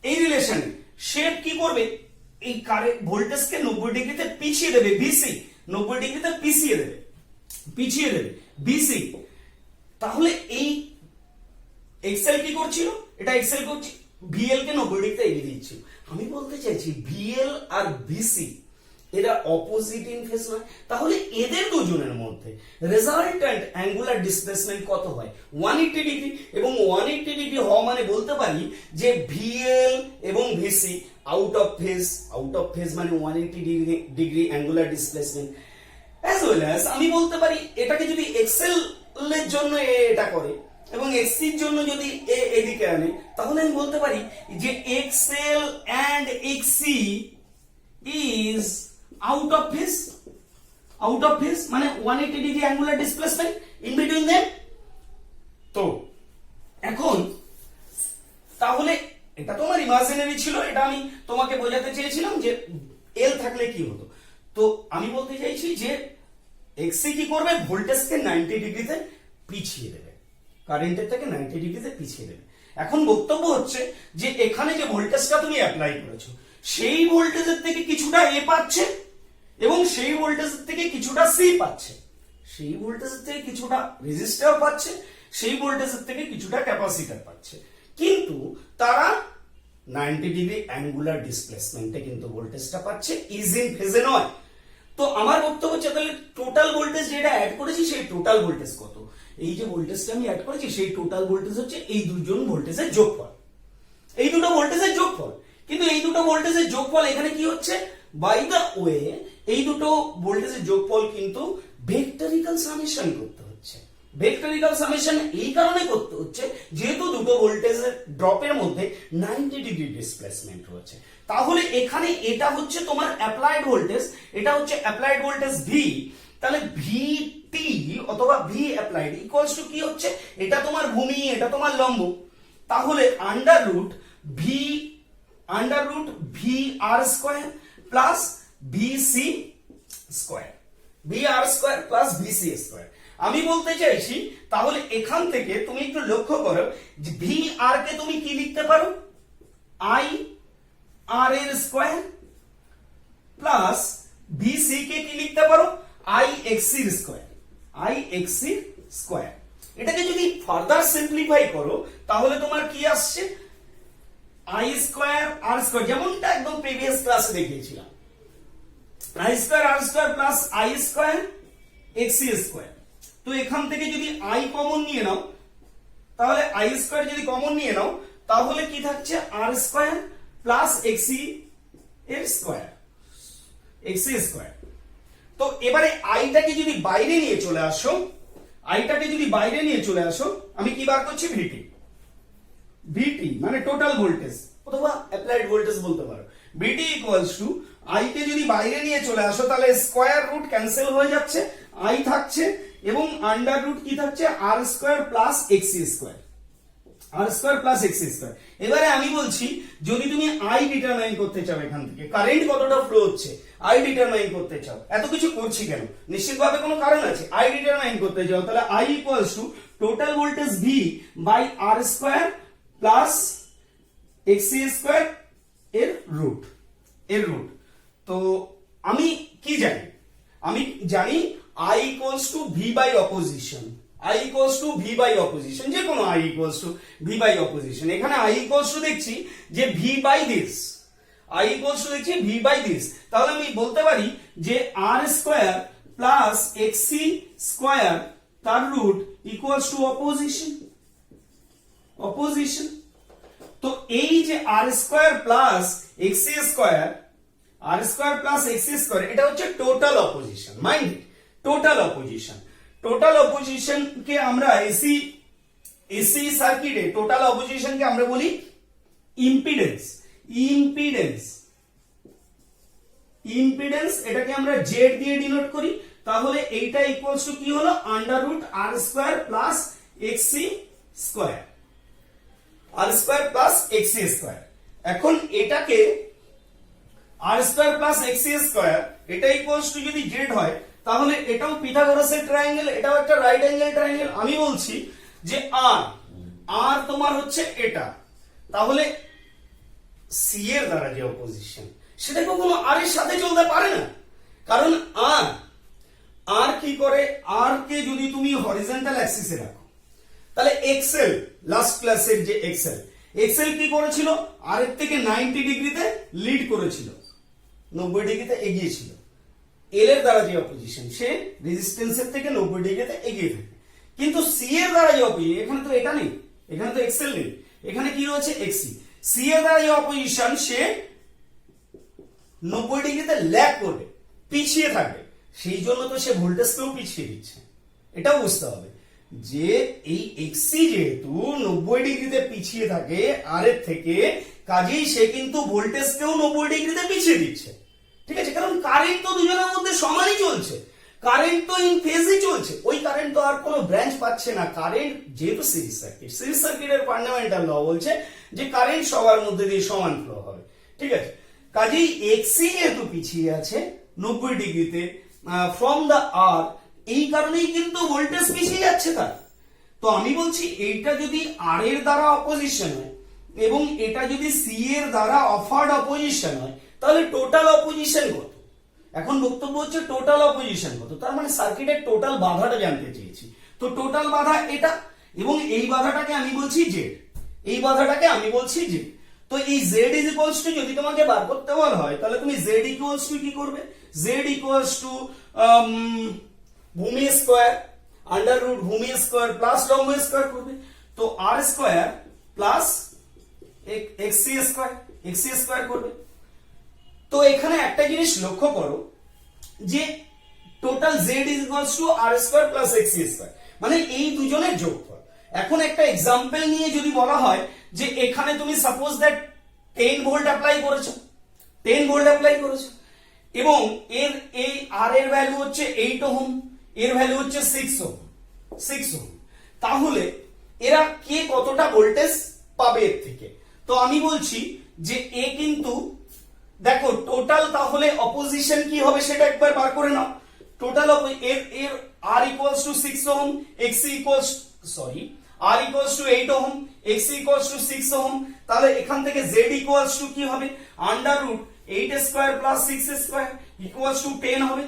এই রিলেশনে, সে কি করবে, এই কারেন্ট ভোল্টেজকে 90 ডিগ্রিতে পিছিয়ে দেবে, ভিসি 90 ডিগ্রিতে পিছিয়ে দেবে ভিসি। তাহলে এই এক্সএল কি করছিল, এটা এক্সএল করছে ভিএল কে 90 ডিগ্রিতে এগিয়ে দিচ্ছিল। আমি বলতে চাইছি ভিএল আর ভিসি এরা অপোজিট ইন ফেজ নয়, তাহলে এদের দুজনের মধ্যে রেজাল্ট্যান্ট অ্যাঙ্গুলার ডিসপ্লেসমেন্ট কত হয়? 180 ডিগ্রি। এবং 180 ডিগ্রি হওয়া মানে বলতে পারি যে ভিএল এবং ভিসি আউট অফ ফেজ মানে 180 degree angular displacement. As well as আমি বলতে পারি এটাকে যদি এক্সএল এর জন্য এটা করে এবং এক্সসি এর জন্য যদি এদিকে আনে, তাহলে আমি বলতে পারি যে XL and XC is out of phase মানে 180 degree angular displacement in between them. তো এখন তাহলে এটা তোমার ইমাজিনারি ছিল, এটা আমি তোমাকে বোঝাতে চেয়েছিলাম যে এল থাকলে কি হতো। তো আমি বলতে চাইছি যে এক্সসি কি করবে, ভোল্টেজকে 90 ডিগ্রিতে পিছিয়ে দেবে, কারেন্টের থেকে 90 ডিগ্রিতে পিছিয়ে দেবে। এখন বক্তব্য হচ্ছে যে এখানে যে ভোল্টেজটা তুমি অ্যাপ্লাই করেছো, সেই ভোল্টেজের থেকে কিছুটা এ পাচ্ছে এবং সেই ভোল্টেজের থেকে কিছুটা সি পাচ্ছে, সেই ভোল্টেজের থেকে কিছুটা রেজিস্টর পাচ্ছে, সেই ভোল্টেজের থেকে কিছুটা ক্যাপাসিটর পাচ্ছে, কিন্তু তারা 90 ডিগ্রি অ্যাঙ্গুলার ডিসপ্লেসমেন্টে কিন্তু ভোল্টেজটা পাচ্ছে, ইজ ইন ফেজে নয়। তো আমার বক্তব্য হচ্ছে তাহলে টোটাল ভোল্টেজ যেটা অ্যাড করেছি সেই টোটাল ভোল্টেজ কত? এই যে ভোল্টেজটা আমি অ্যাড করেছি সেই টোটাল ভোল্টেজ হচ্ছে এই দুজন ভোল্টেজের যোগফল, এই দুটো ভোল্টেজের যোগফল। কিন্তু এই দুটো ভোল্টেজের যোগফল এখানে কি হচ্ছে, বাই দ্য ওয়ে এই দুটো ভোল্টেজের যোগফল কিন্তু ভেক্টরিক্যাল সামেশন করতে হচ্ছে, ভেক্টরিক্যাল সামেশন এই কারণে করতে হচ্ছে যেহেতু দুটো ভোল্টেজের ড্রপের মধ্যে 90 ডিগ্রি ডিসপ্লেসমেন্ট রয়েছে। তাহলে এখানে এটা হচ্ছে তোমার অ্যাপ্লাইড ভোল্টেজ, এটা হচ্ছে অ্যাপ্লাইড ভোল্টেজ ভি, তাহলে ভিটি অথবা ভি অ্যাপ্লাইড ইকুয়ালস টু কি হচ্ছে, এটা তোমার ভূমি, এটা তোমার লম্ব, তাহলে under root V R square plus VC square, V R square plus VC square. আমি বলতে চাইছি তাহলে এখান থেকে তুমি একটু লক্ষ্য করো যে ভি আর কে তুমি কি লিখতে পারো, আই আর এর স্কোয়ার প্লাস ভিসি কে কি লিখতে পারো, আই এক্স এর স্কোয়ার, আই এক্স এর স্কোয়ার। এটাকে যদি ফার্দার সিম্পলিফাই করো তাহলে তোমার কি আসছে, আই স্কোয়ার আর স্কোয়ার, যেমনটা একদম প্রিভিয়াস ক্লাসে দেখিয়েছিলাম, I square R square plus I square X square. তো এখান থেকে যদি আই কমন নিয়ে নাও, তাহলে আই স্কোয়ার যদি কমন নিয়ে নাও তাহলে কি থাকছে, আর স্কোয়ার প্লাস এক্স এর স্কোয়ার, এক্স স্কোয়ার। তো এবারে আইটাকে যদি বাইরে নিয়ে চলে আসো, আইটাকে যদি বাইরে নিয়ে চলে আসো, আমি কি বার করছি, ভিটি, ভিটি মানে টোটাল ভোল্টেজ অথবা অ্যাপ্লাইড ভোল্টেজ বলতে পারো। ভিটি ইকুয়ালস টু আই কে যদি বাইরে নিয়ে চলে আসো তাহলে স্কোয়ার রুট ক্যান্সেল হয়ে যাচ্ছে, আই থাকছে এবং আন্ডার রুট কি থাকছে, আর square plus X square, R square plus X square. এবারে আমি বলছি যদি তুমি আই ডিটারমাইন করতে চাও, এখান থেকে কারেন্ট কতটা ফ্লো হচ্ছে আই ডিটারমাইন করতে চাও, এত কিছু করছি কেন, নিশ্চিতভাবে কোনো কারণ আছে। আই ডিটারমাইন করতে চাও তাহলে I equals to total voltage V by R square plus X square এর রুট, এর রুট। তো আমি কি জানি, আমি জানি I equals to V by opposition, I equals to V by opposition, যে কোনো I equals to V by opposition। এখানে I equals to দেখছি যে V by this, I equals to দেখছি V by this, তাহলে আমি বলতে পারি যে R square plus XC square তার root equals to opposition, opposition. তো এই যে R square plus XC square, R square plus X square, এটা হচ্ছে total opposition, mind total opposition. Total opposition কে আমরা এসি সার্কিটে টোটাল অপোজিশন কে আমরা বলি ইম্পিডেন্স, ইম্পিডেন্স, ইম্পিডেন্স, এটাকে আমরা জেড দিয়ে ডিনোট করি। তাহলে এইটা ইকুয়ালস টু কি হলো, আন্ডার রুট আর square plus XC square, R square plus XC square. এখন এটাকে আর স্কোয়ার প্লাস এক্স স্কোয়ার, এটা ইকুয়ালস টু যদি জেড হয় তাহলে এটাও পিথাগোরাসের ট্রায়াঙ্গেল, এটাও একটা রাইট অ্যাঙ্গেল ট্রায়াঙ্গেল। আমি বলছি যে আর তোমার হচ্ছে এটা, তাহলে সি এর দ্বারা যে অপোজিশন সেটা কখনো আর এর সাথে চলতে পারে না, কারণ আর কি করে, আর কে যদি তুমি হরিজন্টাল অ্যাক্সিসে রাখো তাহলে এক্সেল, লাস্ট ক্লাসের যে এক্সেল, এক্সেল কি করেছিল, আর এর থেকে 90 ডিগ্রিতে লিড করেছিল, 90 ডিগ্রিতে এগিয়েছিল। এল এর দ্বারা যে অপোজিশন সে রেজিস্ট্যান্সের থেকে 90 ডিগ্রিতে এগিয়ে থাকে, কিন্তু সি এর দ্বারা যে অপোজিশন, এখানে তো এটা নেই, এখানে তো এক্সেল নেই, এখানে কি রয়েছে এক্সি। সি এর দ্বারা যে অপোজিশন সে 90 ডিগ্রিতে ল্যাগ করবে, পিছিয়ে থাকবে, সেই জন্য তো সে ভোল্টেজকেও পিছিয়ে দিচ্ছে। এটাও বুঝতে হবে যে এই এক্সি যেহেতু 90 ডিগ্রিতে পিছিয়ে থাকে আর এর থেকে, কাজেই সে কিন্তু ভোল্টেজকেও 90 ডিগ্রিতে পিছিয়ে দিচ্ছে, ঠিক আছে, কারণ কারেন্ট তো দুজনের মধ্যে সমানই চলছে, কারেন্ট তো ইন ফেজই চলছে, ওই কারেন্ট তো আর কোনো ব্রাঞ্চ পাচ্ছে না। কারেন্ট যেহেতু সিরিজ সার্কিট, সিরিজ সার্কিটের ফান্ডামেন্টাল ল বলছে যে কারেন্ট সবার মধ্যে দিয়ে সমান ফ্লো হবে, ঠিক আছে। কাজেই এক্সি যেহেতু পিছিয়ে আছে 90 ডিগ্রিতে ফ্রম দা আর, এই কারণেই কিন্তু ভোল্টেজ পিছিয়ে যাচ্ছে তার। তো আমি বলছি এইটা যদি আর এর দ্বারা অপোজিশন হয় এবং এটা যদি সি এর দ্বারা অফার্ড অপোজিশন হয় তাহলে টোটাল অপোজিশন কত। এখন বক্তব্য হচ্ছে টোটাল অপোজিশন কত, তার মানে সার্কিটের টোটাল বাধাটা জানতে চেয়েছি। তো টোটাল বাধা এটা, এবং এই বাধাটাকে আমি বলছি জেড, এই বাধাটাকে আমি বলছি জেড। তো এই জেড ইজ ইকুয়ালস টু যদি তোমাকে বার করতে বলা হয় তাহলে তুমি জেড ইকুয়ালস টু কি করবে, জেড ইকুয়ালস টু ভূমি স্কোয়ার আন্ডার রুট ভূমি স্কোয়ার প্লাস লম্ব স্কোয়ার করবে। তো R square plus XC square, XC square করবে। তো এখানে একটা জিনিস লক্ষ্য করো যে total Z is equals to R square plus XC square, মানে এই দুজনের যোগফল। এখন একটা এক্সাম্পল নিয়ে যদি বলা হয় যে এখানে তুমি সাপোজ দ্যাট 10 ভোল্ট অ্যাপ্লাই করেছো, 10 ভোল্ট অ্যাপ্লাই করেছো এবং এর এই আর এর ভ্যালু হচ্ছে 8 ওহম, এর ভ্যালু হচ্ছে 6 ওহম, 6 ওহম। তাহলে এরা কে কতটা ভোল্টেজ পাবে এর থেকে? তো আমি বলছি যে এ কিন্তু দেখো টোটাল, তাহলে অপোজিশন কি হবে সেটা একবার বার করে নাও। টোটাল এর এর R equals to 6 ohm, X equals R equals to 8 ohm, X equals to 6 ohm. তাহলে এখান থেকে জেড ইকুয়ালস টু কি হবে? Under root 8 square plus 6 square equals to 10 হবে।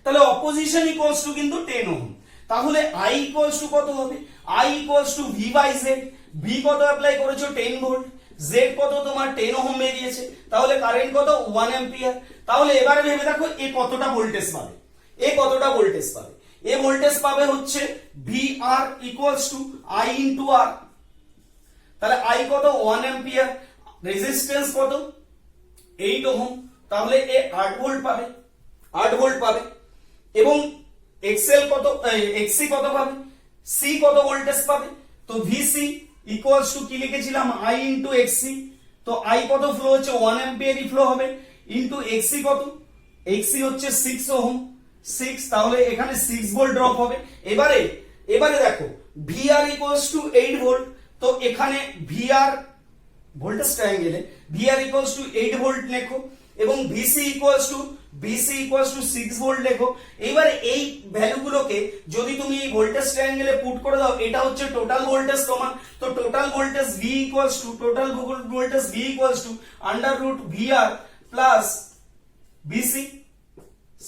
তাহলে অপোজিশন ইকুয়ালস টু কিন্তু 10 ওহম। তাহলে আই ইকুয়ালস টু কত হবে? I equals to V by Z. V কত অ্যাপ্লাই করেছো? 10 ভোল্ট। জেড কত তোমার? 10 ওহম বেরিয়েছে। তাহলে কারেন্ট কত? 1 অ্যাম্পিয়ার। তাহলে এবারে ভেবে দেখো এ কতটা ভোল্টেজ পাবে, এ কতটা ভোল্টেজ পাবে? এ ভোল্টেজ পাবে হচ্ছে V R equals to I into R. তাহলে আই কত? 1 অ্যাম্পিয়ার। রেজিস্ট্যান্স কত? 8 ওহম। তাহলে এ 8 ভোল্ট পাবে, 8 ভোল্ট পাবে। এবং এক্সএল কত, এক্সসি কত পাবে? সি কত ভোল্টেজ পাবে? তো ভিসি ইকুয়ালস টু কি লিখেছিলাম? I into XC. তো আই কত ফ্লো হচ্ছে? 1 অ্যাম্পিয়ারই ফ্লো হবে ইনটু এক্সসি কত? এক্সসি হচ্ছে 6 ওহম, 6। তাহলে এখানে 6 ভোল্ট ড্রপ হবে। এবারে এবারে দেখো ভিআর ইকুয়ালস টু 8 ভোল্ট। তো এখানে ভিআর ভোল্টেজ ট্রায়াঙ্গেলে ভিআর ইকুয়ালস টু 8 ভোল্ট লেখো এবং ভিসি ইকুয়ালস টু 6 ভোল্ট লেখো। এবারে এই ভ্যালুগুলোকে যদি তুমি এই ভোল্টেজ ট্রায়াঙ্গেলে পুট করে দাও, এটা হচ্ছে টোটাল ভোল্টেজ তোমার। তো total voltage V equals to under root VR plus VC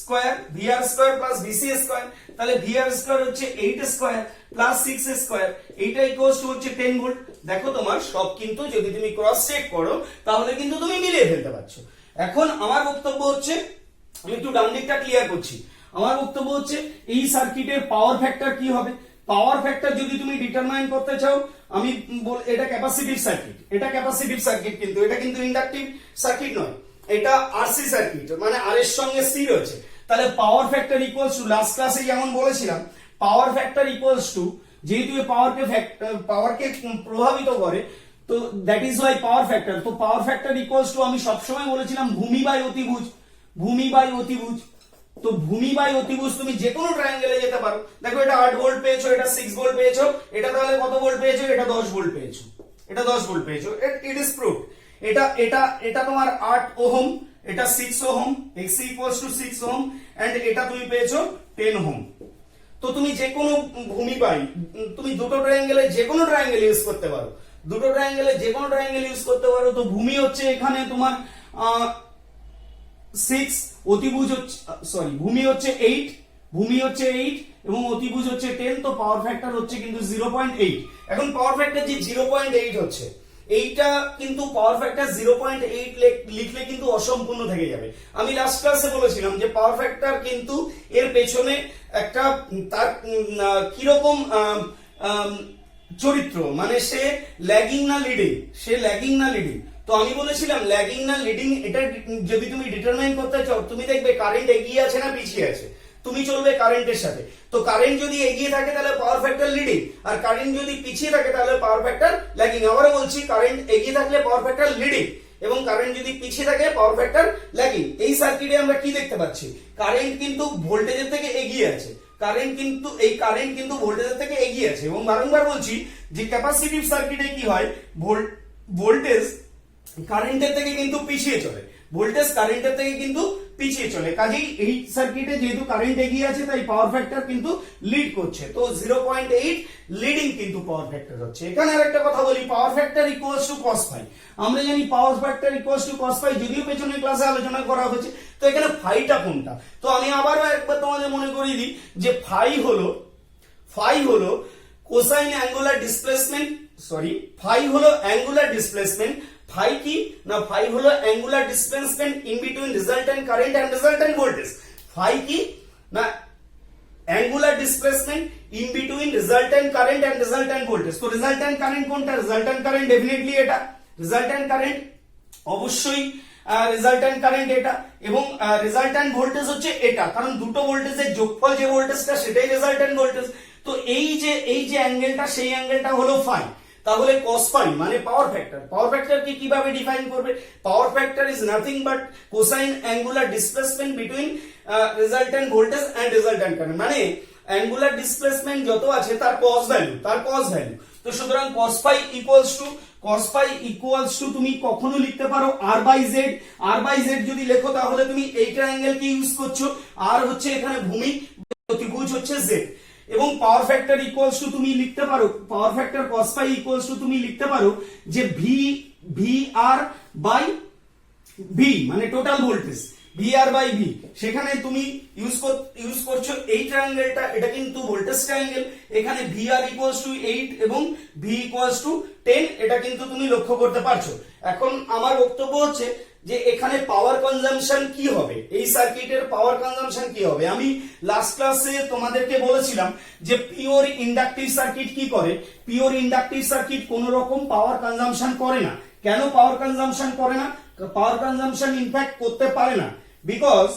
square, VR square plus VC square. তাহলে ভিআর স্কয়ার হচ্ছে 8 স্কয়ার প্লাস 6 স্কয়ার, এইটা ইকুয়ালস টু হচ্ছে 10 ভোল্ট। দেখো তোমার সব কিন্তু যদি তুমি ক্রস চেক করো তাহলে কিন্তু তুমি মিলিয়ে ফেলতে পারছো। এখন আমার বক্তব্য হচ্ছে, আমি একটু ডান দিকটা ক্লিয়ার করছি। আমার বক্তব্য হচ্ছে এই সার্কিটের পাওয়ার ফ্যাক্টর কি হবে? পাওয়ার ফ্যাক্টর যদি তুমি ডিটারমাইন করতে চাও, আমি এটা ক্যাপাসিটিভ সার্কিট, এটা ক্যাপাসিটিভ সার্কিট, কিন্তু এটা কিন্তু ইন্ডাকটিভ সার্কিট নয়, এটা আরসি সার্কিট, মানে আর এর সঙ্গে সি রয়েছে। তাহলে পাওয়ার ফ্যাক্টর ইকুয়ালস টু, লাস্ট ক্লাসে যেমন বলেছিলাম, পাওয়ার ফ্যাক্টর ইকুয়ালস টু, যেহেতু পাওয়ারকে প্রভাবিত করে, তো that is Y power factor. তো পাওয়ার ফ্যাক্টর ইকুয়ালস টু আমি সবসময় বলেছিলাম ভূমি বাই অতিভুজ, ভূমি বাই অতিভুজ। তো ভূমি বাই অতিভুজ তুমি যে কোনো ট্রায়াঙ্গেলে যেতে পারো। দেখো এটা 8 ভোল্ট পেয়েছো, এটা 6 ভোল্ট পেয়েছো, এটা তাহলে কত ভোল্ট পেয়েছো? এটা 10 ভোল্ট পেয়েছো, এটা 10 ভোল্ট পেয়েছো। It is proved. এটা এটা এটা তোমার 8 ওহম, এটা 6 ohm, X equals to 6 ohm, and এটা তুমি পেয়েছো 10 ওহম। তো তুমি যে কোনো ভূমি বাই, তুমি দুটো ট্রায়াঙ্গেলে যে কোনো ট্রায়াঙ্গেল ইউজ করতে পারো, দুটো ট্রায়াঙ্গেলে যে কোনো ট্রায়াঙ্গেল ইউজ করতে পারো। তো ভূমি হচ্ছে এখানে তোমার 6, অতিভুজ হচ্ছে ভূমি হচ্ছে 8, ভূমি হচ্ছে 8 এবং অতিভুজ হচ্ছে 10। তো পাওয়ার ফ্যাক্টর হচ্ছে কিন্তু 0.8। এখন পাওয়ার ফ্যাক্টর যে 0.8 হচ্ছে, এইটা কিন্তু পাওয়ার ফ্যাক্টর 0.8 লিখলে কিন্তু অসম্পূর্ণ থেকে যাবে। আমি লাস্ট ক্লাসে বলেছিলাম যে পাওয়ার ফ্যাক্টর কিন্তু এর পেছনে একটা তার কিরকম চরিত্র, মানে সে ল্যাগিং না লিডিং, সে ল্যাগিং না লিডিং। তো আমি বলেছিলাম ল্যাগিং না লিডিং, এটা যদি তুমি ডিটারমাইন করতে চাও, তুমি দেখবে কারেন্ট এগিয়ে আছে না পিছিয়ে আছে, তুমি চলবে কারেন্টের সাথে। তো কারেন্ট যদি এগিয়ে থাকে তাহলে পাওয়ার ফ্যাক্টর লিডিং, আর কারেন্ট যদি পিছিয়ে থাকে তাহলে পাওয়ার ফ্যাক্টর ল্যাগিং। আবারও বলছি, কারেন্ট এগিয়ে থাকলে পাওয়ার ফ্যাক্টর লিডিং এবং কারেন্ট যদি পিছিয়ে থাকে পাওয়ার ফ্যাক্টর ল্যাগিং। এই সার্কিটে আমরা কি দেখতে পাচ্ছি? কারেন্ট কিন্তু ভোল্টেজের থেকে এগিয়ে আছে, কারেন্ট কিন্তু ভোল্টেজের থেকে এগিয়ে আছে। এবং বারংবার বলছি যে ক্যাপাসিটিভ সার্কিটে কি হয়, ভোল্টেজ কারেন্টের থেকে কিন্তু পিছিয়ে চলে, ভোল্টেজ কারেন্টের থেকে কিন্তু পিছিয়ে চলে। কাজেই এই সার্কিটে যেহেতু কারেন্ট এগিয়ে আছে তাই পাওয়ার ফ্যাক্টর কিন্তু লিড করছে। তো 0.8 লিডিং কিন্তু পাওয়ার ফ্যাক্টর হচ্ছে। এখানে আরেকটা কথা বলি, power factor equals to cos phi. আমরা জানি power factor equals to cos phi, যদিও পেছনের ক্লাসে আলোচনা করা হয়েছে। তো এখানে ফাইটা কোনটা? তো আমি আবারও একবার তোমাদের মনে করিয়ে দিই যে ফাই হলো কোসাইন অ্যাঙ্গুলার ডিসপ্লেসমেন্ট, ফাই হলো অ্যাঙ্গুলার ডিসপ্লেসমেন্ট। ফাই কি না, ফাই হলো angular displacement in between resultant current and resultant voltage. Phi কি না, angular displacement in between resultant current and resultant voltage. তো রেজাল্টেন্ট কারেন্ট কোনটা? রেজাল্টেন্ট কারেন্ট ডেফিনেটলি এটা, resultant current অবশ্যই রেজাল্টেন্ট কারেন্ট এটা, এবং রেজাল্টেন্ট ভোল্টেজ হচ্ছে এটা, কারণ দুটো ভোল্টেজের যোগফল যে ভোল্টেজটা সেটাই রেজাল্টেন্ট ভোল্টেজ। তো এই যে অ্যাঙ্গেলটা, সেই অ্যাঙ্গেলটা হলো ফাই। তাহলে cos ফাই মানে পাওয়ার ফ্যাক্টর। পাওয়ার ফ্যাক্টরকে কিভাবে ডিফাইন করবে? Power factor is nothing but cosine angular displacement between resultant voltage and resultant current, মানে অ্যাঙ্গুলার ডিসপ্লেসমেন্ট যত আছে তার cos ভ্যালু। তো সুতরাং cos ফাই ইকুয়ালস টু তুমি কখনো লিখতে পারো r বাই z যদি লেখো তাহলে তুমি এইটা অ্যাঙ্গেলকে ইউজ করছো, আর হচ্ছে এখানে ভূমি প্রতিভুজ হচ্ছে z, এবং পাওয়ার ফ্যাক্টর ইকুয়ালস টু তুমি লিখতে পারো, power factor cos phi equals to তুমি লিখতে পারো যে VR বাই V, মানে total voltage VR by V। সেখানে তুমি ইউজ করছো এই ট্রায়াঙ্গেলটা, এটা কিন্তু ভোল্টেজ ট্রায়াঙ্গেল। এখানে VR ইকুয়ালস টু 8 এবং V ইকুয়ালস টু 10, এটা কিন্তু তুমি লক্ষ্য করতে পারছো। এখন আমার বক্তব্য হচ্ছে যে এখানে পাওয়ার কনজাম্পশন কি হবে, এই সার্কিটের পাওয়ার কনজাম্পশন কি হবে। আমি লাস্ট ক্লাসে তোমাদেরকে বলেছিলাম যে পিওর ইন্ডাকটিভ সার্কিট কি করে, পিওর ইন্ডাকটিভ সার্কিট কোনো রকম পাওয়ার কনজাম্পশন করে না। কেন পাওয়ার কনজাম্পশন করে না? পাওয়ার কনজাম্পশন ইনফ্যাক্ট করতে পারে না, বিকজ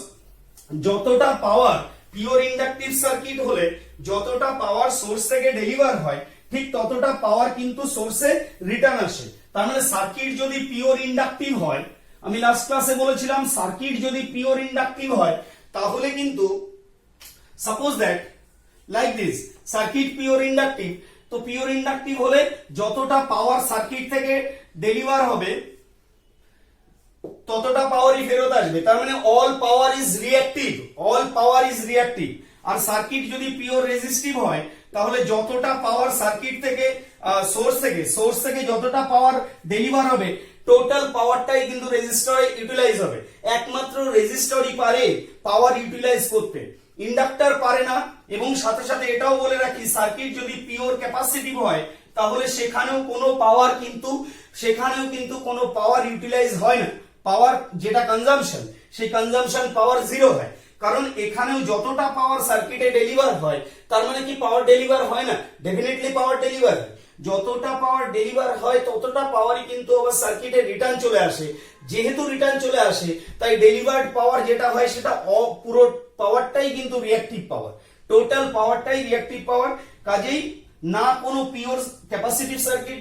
যতটা পাওয়ার পিওর ইন্ডাকটিভ সার্কিট হলে যতটা পাওয়ার সোর্স থেকে ডেলিভার হয়, ঠিক ততটা পাওয়ার কিন্তু সোর্সে রিটার্ন আসে। তার মানে সার্কিট যদি পিওর ইন্ডাকটিভ হয়, আমি লাস্ট ক্লাসে বলেছিলাম সার্কিট যদি পিওর ইন্ডাকটিভ হয় তাহলে কিন্তু suppose that like this, circuit pure inductive, তো পিওর ইন্ডাকটিভ হলে যতটা পাওয়ার সার্কিট থেকে ডেলিভার হবে ততটা পাওয়ারই ফেরত আসবে। তার মানে অল পাওয়ার ইজ রিঅ্যাক্টিভ। আর সার্কিট যদি পিওর রেজিস্টিভ হয় তাহলে যতটা পাওয়ার সার্কিট থেকে সোর্স থেকে যতটা পাওয়ার ডেলিভার হবে, টোটাল পাওয়ারটাই কিন্তু রেজিস্টরে ইউটিলাইজ হবে। একমাত্র রেজিস্টরই পারে পাওয়ার ইউটিলাইজ করতে, ইন্ডাক্টর পারে না। এবং সাথে সাথে এটাও বলে রাখি, সার্কিট যদি পিওর ক্যাপাসিটিভ হয় তাহলে সেখানেও কিন্তু কোনো পাওয়ার ইউটিলাইজ হয় না। পাওয়ার যেটা কনজাম্পশন, সেই কনজাম্পশন পাওয়ার জিরো হয়, কারণ এখানেও যতটা পাওয়ার সার্কিটে ডেলিভার হয়, তার মানে কি পাওয়ার ডেলিভার হয় না? ডেফিনেটলি পাওয়ার ডেলিভার হয়। যতটা পাওয়ার ডেলিভার হয় ততটা পাওয়ারই কিন্তু আবার সার্কিটে রিটার্ন চলে আসে। যেহেতু রিটার্ন চলে আসে, তাই ডেলিভার্ড পাওয়ার যেটা হয় সেটা পুরো পাওয়ারটাই কিন্তু রিঅ্যাক্টিভ পাওয়ার, টোটাল পাওয়ারটাই রিঅ্যাক্টিভ পাওয়ার। কাজেই না কোনো pure capacitive circuit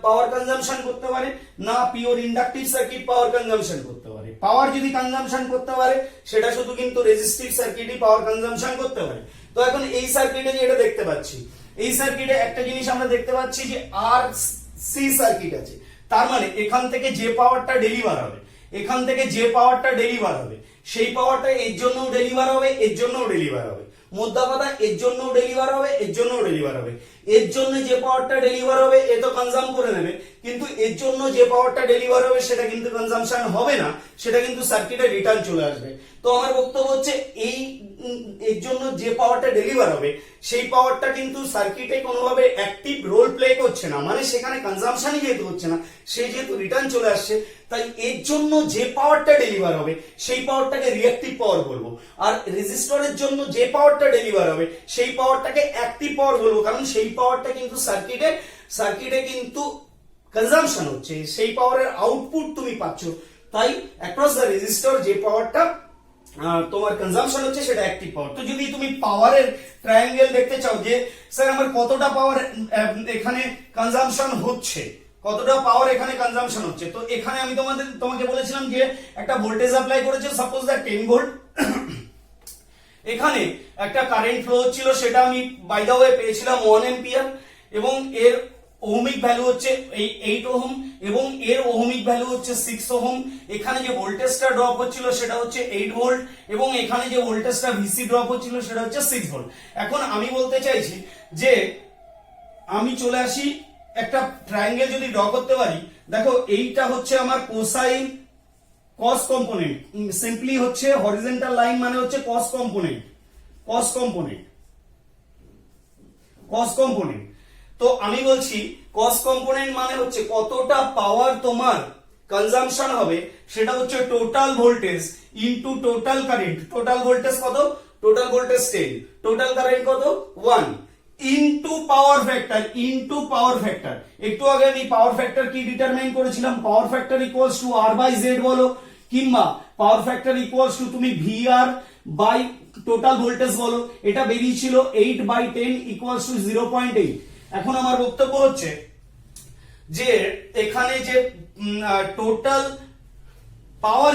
power consumption করতে পারে, না pure inductive circuit power consumption করতে পারে। পাওয়ার যদি কনজাম্পশন করতে পারে সেটা শুধু কিন্তু রেজিস্টিভ সার্কিটই পাওয়ার কনজাম্পশন করতে পারে। তো এখন এই সার্কিটে যেটা দেখতে পাচ্ছি, এই সার্কিটে একটা জিনিস আমরা দেখতে পাচ্ছি যে RC সার্কিট আছে। তার মানে এখান থেকে যে পাওয়ারটা ডেলিভার হবে, সেই পাওয়ারটা এর জন্যও ডেলিভার হবে, এর জন্যও ডেলিভার হবে। মোদ্দা কথা, এর জন্যও ডেলিভার হবে, এর জন্যও ডেলিভার হবে। এর জন্য যে পাওয়ারটা ডেলিভার হবে এ তো কনজাম করে নেবে, কিন্তু এর জন্য যে পাওয়ারটা ডেলিভার হবে সেটা কিন্তু কনজাম্পশন হবে না, সেটা কিন্তু সার্কিটে রিটার্ন চলে আসবে। তো আমার বক্তব্য হচ্ছে এর জন্য যে পাওয়ারটা ডেলিভার হবে সেই পাওয়ারটা কিন্তু সার্কিটে কোনোভাবে অ্যাক্টিভ রোল প্লে করছে না, মানে সেখানে কনজাম্পশনই যেহেতু হচ্ছে না, সে যেহেতু রিটার্ন চলে আসছে, তাই এর জন্য যে পাওয়ারটা ডেলিভার হবে সেই পাওয়ারটাকে রিঅ্যাক্টিভ পাওয়ার বলবো। আর রেজিস্টরের জন্য যে পাওয়ারটা ডেলিভার হবে সেই পাওয়ারটাকে অ্যাক্টিভ পাওয়ার বলবো, কারণ সেই পাওয়ারটা কিন্তু সার্কিটে কিন্তু কনজাম্পশন হচ্ছে, সেই পাওয়ারের আউটপুট তুমি পাচ্ছ। তাই অ্যাক্রস দ্য রেজিস্টর যে পাওয়ারটা তোমার কনজাম্পশন হচ্ছে সেটা অ্যাক্টিভ পাওয়ার। তো যদি তুমি পাওয়ারের ট্রায়াঙ্গেল দেখতে চাও যে স্যার আমার কতটা পাওয়ার এখানে কনজাম্পশন হচ্ছে, তো এখানে আমি তোমাকে বলেছিলাম যে একটা ভোল্টেজ অ্যাপ্লাই করেছে, সাপোজ দ্যাট 10 ভোল্ট। এখানে একটা কারেন্ট ফ্লো হচ্ছিল, সেটা আমি বাই দ্য ওয়ে পেয়েছিলাম 1 এম্পিয়ার, এবং এর ওহমিক ভ্যালু হচ্ছে 8 ওহম, এবং এর ওহমিক ভ্যালু হচ্ছে 6 ওহম। এখানে যে ভোল্টেজটা ড্রপ হচ্ছিল সেটা হচ্ছে 8 ভোল্ট, এবং এখানে যে ভোল্টেজটা ভিসি ড্রপ হচ্ছিল সেটা হচ্ছে 6 ভোল্ট। এখন আমি বলতে চাইছি যে আমি চলে আসি, একটা ট্রায়াঙ্গেল যদি ড্র করতে পারি, দেখো এইটা হচ্ছে আমার কোসাইন কস কম্পোনেন্ট, সিম্পলি হচ্ছে হরিজন্টাল লাইন মানে হচ্ছে কস কম্পোনেন্ট। তো আমি বলছি কস কম্পোনেন্ট মানে হচ্ছে কতটা পাওয়ার তোমার কনজাম্পশন হবে, সেটা হচ্ছে total voltage into total current. Total voltage কত? টোটাল ভোল্টেজ 10, টোটাল কারেন্ট কত? 1, ইনটু পাওয়ার ফ্যাক্টর। একটু আগে আমি পাওয়ার ফ্যাক্টর কি ডিটারমাইন করেছিলাম? Power factor equals to R by Z বলো, কিংবা পাওয়ার ফ্যাক্টর ইকুয়ালস টু তুমি VR বাই টোটাল ভোল্টেজ বলো, এটা বেরিয়েছিল 8/10 ইকুয়ালস টু 0.8। এখন আমার বক্তব্য হচ্ছে যে এখানে যে টোটাল পাওয়ার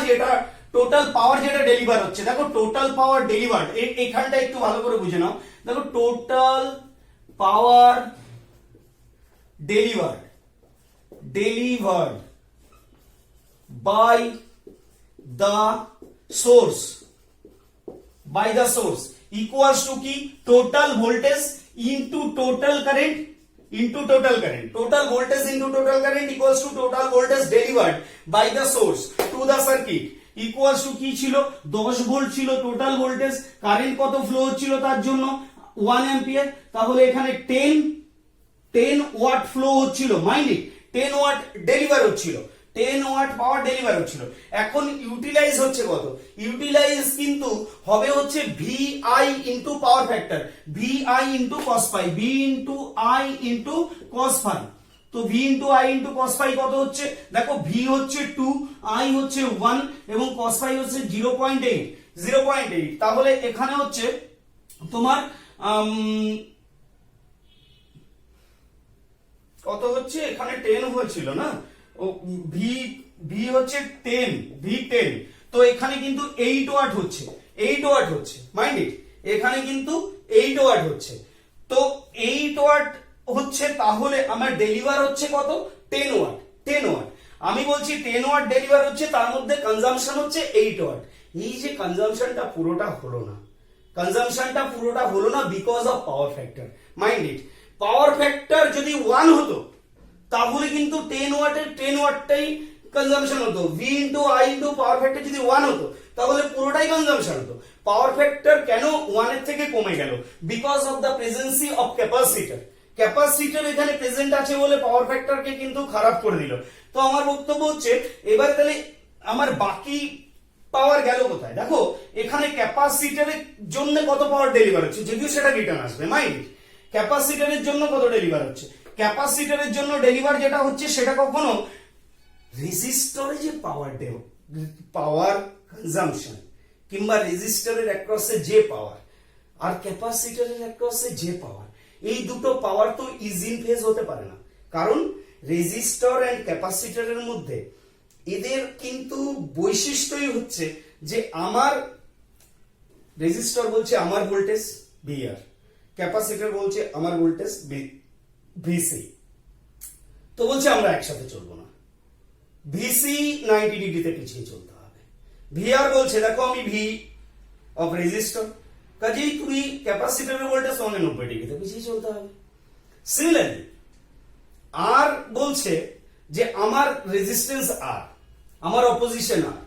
যেটা ডেলিভার হচ্ছে, দেখো টোটাল পাওয়ার ডেলিভার্ড, এখানটা একটু ভালো করে বুঝে নাও। দেখো total power delivered by the source equals to কি total voltage into total current total voltage into total current equals to total voltage delivered by the source to the circuit equals to কি ছিল 10 volt ছিল total voltage, current কত flow হচ্ছিল তার জন্য 1 ampere, তাহলে এখানে 10 ওয়াট ফ্লো হচ্ছিল, মাইন্ড ইট 10 ওয়াট ডেলিভার হচ্ছিল, 10 ওয়াট পাওয়ার ডেলিভার হচ্ছিল। এখন ইউটিলাইজ হচ্ছে কত? ইউটিলাইজ কিন্তু হবে হচ্ছে VI into power factor, VI into cos phi, V into I into cos phi। তো V into I into cos phi কত হচ্ছে? দেখো V হচ্ছে 2, I হচ্ছে 1 এবং cos phi হচ্ছে 0.8। তাহলে এখানে হচ্ছে তোমার কত হচ্ছে? এখানে 10 হয়েছিল না, ও ভি হচ্ছে 10, তো এখানে কিন্তু 8 ওয়াট হচ্ছে, মাইন্ড ইট, এখানে কিন্তু 8 ওয়াট হচ্ছে। তো 8 ওয়াট হচ্ছে, তাহলে আমার ডেলিভার হচ্ছে কত? 10 ওয়াট। আমি বলছি 10 ওয়াট ডেলিভার হচ্ছে, তার মধ্যে কনজাম্পশন হচ্ছে 8 ওয়াট। এই যে কনজাম্পশনটা পুরোটা হলো না because of power factor, mind it. Power factor যদি 1 হতো তাহলে কিন্তু 10 ওয়াটটাই কনজাম্পশন হতো, V into I into power factor যদি 1 হতো তাহলে পুরোটাই কনজাম্পশন হতো। পাওয়ার ফ্যাক্টর কেন 1 এর থেকে কমে গেল? Because of the presence of capacitor এখানে প্রেজেন্ট আছে বলে পাওয়ার ফ্যাক্টরকে কিন্তু খারাপ করে দিল। তো আমার বক্তব্য হচ্ছে এবার তাহলে আমার বাকি পাওয়ার গেল কোথায়? দেখো এখানে ক্যাপাসিটরের জন্য কত পাওয়ার ডেলিভার হচ্ছে, যদিও সেটা রিটার্ন আসবে, মাইন্ড ক্যাপাসিটরের জন্য কত ডেলিভার হচ্ছে? ক্যাপাসিটরের জন্য ডেলিভার যেটা হচ্ছে সেটা কখনো রেজিস্টরে যে পাওয়ার কনজাম্পশন কিংবা রেজিস্টরের অ্যাক্রসে যে পাওয়ার আর ক্যাপাসিটরের অ্যাক্রসে যে পাওয়ার, এই দুটো পাওয়ার তো ইজ ইন ফেজ হতে পারে না, কারণ রেজিস্টর এন্ড ক্যাপাসিটরের মধ্যে এদের কিন্তু বৈশিষ্ট্যই হচ্ছে যে আমার রেজিস্টর বলছে আমার ভোল্টেজ VR, ক্যাপাসিটর বলছে আমার ভোল্টেজ VC। তো বলছে আমরা একসাথে চলবো না, VC 90 ডিগ্রিতে পিছিয়ে চলতে হবে। VR বলছে দেখো আমি V অফ রেজিস্টর, কাজেই তুমি ক্যাপাসিটরের ভোল্টেজ 90 ডিগ্রিতে পিছিয়ে চলতে হবে। সিমিলারলি R বলছে যে আমার রেজিস্ট্যান্স R, আমার অপোজিশন R,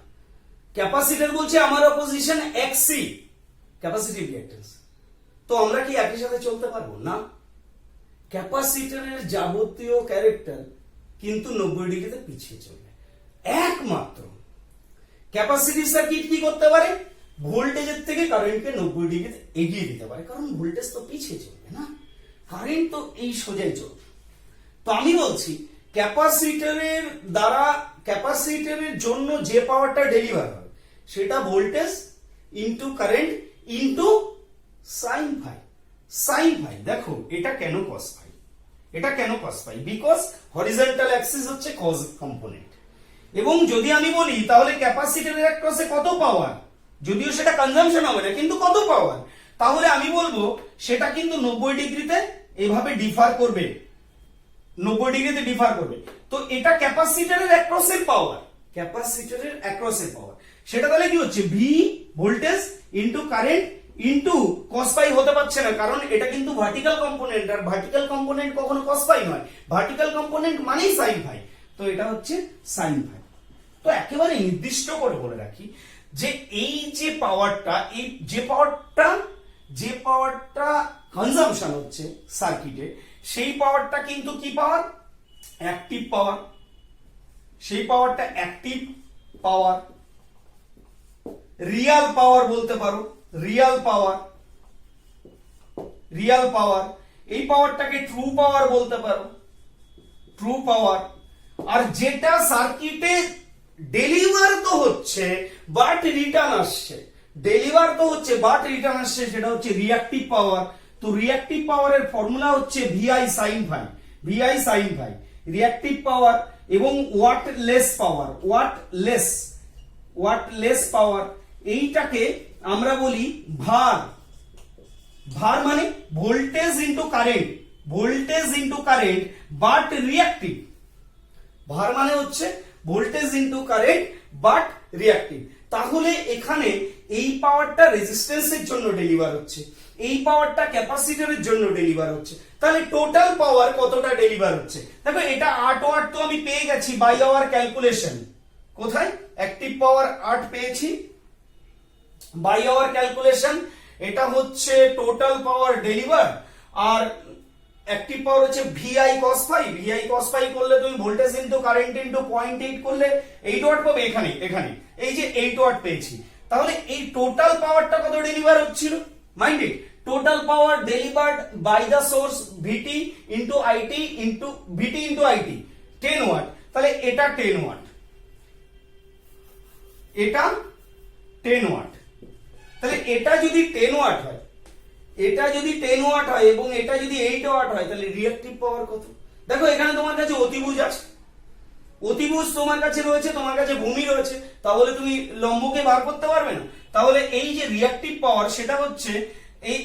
ক্যাপাসিটর বলছে আমার অপোজিশন XC, ক্যাপাসিটিভ রিঅ্যাক্ট্যান্স। তো আমরা কি একই সাথে চলতে পারবো না? ক্যাপাসিটরের যাবতীয় ক্যারেক্টার কিন্তু 90 ডিগ্রিতে পিছিয়ে চলবে। একমাত্র ক্যাপাসিটিভ সার্কিট কি করতে পারে? ভোল্টেজের থেকে কারেন্টকে 90 ডিগ্রিতে এগিয়ে দিতে পারে, কারণ ভোল্টেজ তো পিছিয়ে চলবে না, কারেন্ট তো এই সোজাই চলবে। তো আমি বলছি ক্যাপাসিটরের জন্য যে পাওয়ারটা ডেলিভার হবে সেটা voltage into current into sine phi. দেখো এটা কেন cos phi? Because horizontal axis হচ্ছে কজ কম্পোনেন্ট। এবং যদি আমি বলি তাহলে ক্যাপাসিটরের অ্যাক্রসে কত পাওয়ার, যদিও সেটা কনজাম্পশন হবে না কিন্তু কত পাওয়ার, তাহলে আমি বলবো সেটা কিন্তু 90 ডিগ্রিতে এভাবে ডিফার করবে, 90 ডিগ্রিতে ডিফার করবে। তো এটা ক্যাপাসিটরের অ্যাক্রসের পাওয়ার, সেটা তাহলে কি হচ্ছে? V voltage into current into cos phi হতে পারছে না, কারণ এটা কিন্তু ভার্টিক্যাল কম্পোনেন্ট, আর ভার্টিক্যাল কম্পোনেন্ট কখনো cos phi নয়, ভার্টিক্যাল কম্পোনেন্ট মানেই sin phi। তো এটা হচ্ছে sin phi। তো একেবারে নির্দিষ্ট করে বলে রাখি যে এই যে পাওয়ারটা কনজাম্পশন হচ্ছে সার্কিটে, সেই পাওয়ারটা কিন্তু কি পাওয়ার? অ্যাক্টিভ পাওয়ার। সেই পাওয়ারটা অ্যাক্টিভ পাওয়ার, রিয়াল পাওয়ার বলতে পারো, রিয়াল পাওয়ার। এই পাওয়ারটাকে ট্রু পাওয়ার বলতে পারো, ট্রু পাওয়ার। আর যেটা সার্কিটে ডেলিভার তো হচ্ছে বাট রিটার্ন আসছে, ডেলিভার তো হচ্ছে, বাট রিটার্ন আসছে সেটা হচ্ছে রিঅ্যাক্টিভ পাওয়ার। তো রিঅ্যাক্টিভ পাওয়ারের ফর্মুলা হচ্ছে VI sin phi, VI sin phi reactive power. এবং wattless power, wattless power এইটাকে আমরা বলি ভার। ভার মানে voltage into current, voltage into current but reactive. VAR মানে হচ্ছে voltage into current but reactive. তাহলে এখানে এই পাওয়ারটা রেজিস্ট্যান্সের জন্য ডেলিভার হচ্ছে, এই পাওয়ারটা ক্যাপাসিটরের জন্য ডেলিভার হচ্ছে। তাহলে টোটাল পাওয়ার কতটা ডেলিভার হচ্ছে? দেখো এটা 8 ওয়াট তো আমি পেয়ে গেছি বাই আওয়ার ক্যালকুলেশন। কোথায়? অ্যাক্টিভ পাওয়ার 8 পেয়েছি বাই আওয়ার ক্যালকুলেশন। এটা হচ্ছে টোটাল পাওয়ার ডেলিভার। আর অ্যাক্টিভ পাওয়ার হচ্ছে VI cos phi, VI cos phi করলে তুমি ভোল্টেজ ইনটু কারেন্ট ইনটু 0.8 করলে 8 ওয়াট পাবে। এখানে এই যে 8 ওয়াট পেয়েছি। তাহলে এই টোটাল পাওয়ারটা কত ডেলিভার হচ্ছিল? Mind it, total power delivered by the source VT into IT into VT into IT 10 watt. তাহলে এটা 10 ওয়াট, এটা 10 ওয়াট। তাহলে এটা যদি 10 ওয়াট হয়, এটা যদি 10 ওয়াট হয় এবং এটা যদি 8 ওয়াট হয়, তাহলে রিঅ্যাক্টিভ পাওয়ার কত? দেখো এখানে তোমার কাছে অতিভুজ আছে, অতিভুজ তোমার কাছে রয়েছে, তোমার কাছে ভূমি রয়েছে, তাহলে তুমি লম্বকে বার করতে পারবে না। তাহলে এই যে রিঅ্যাক্টিভ পাওয়ার সেটা হচ্ছে এই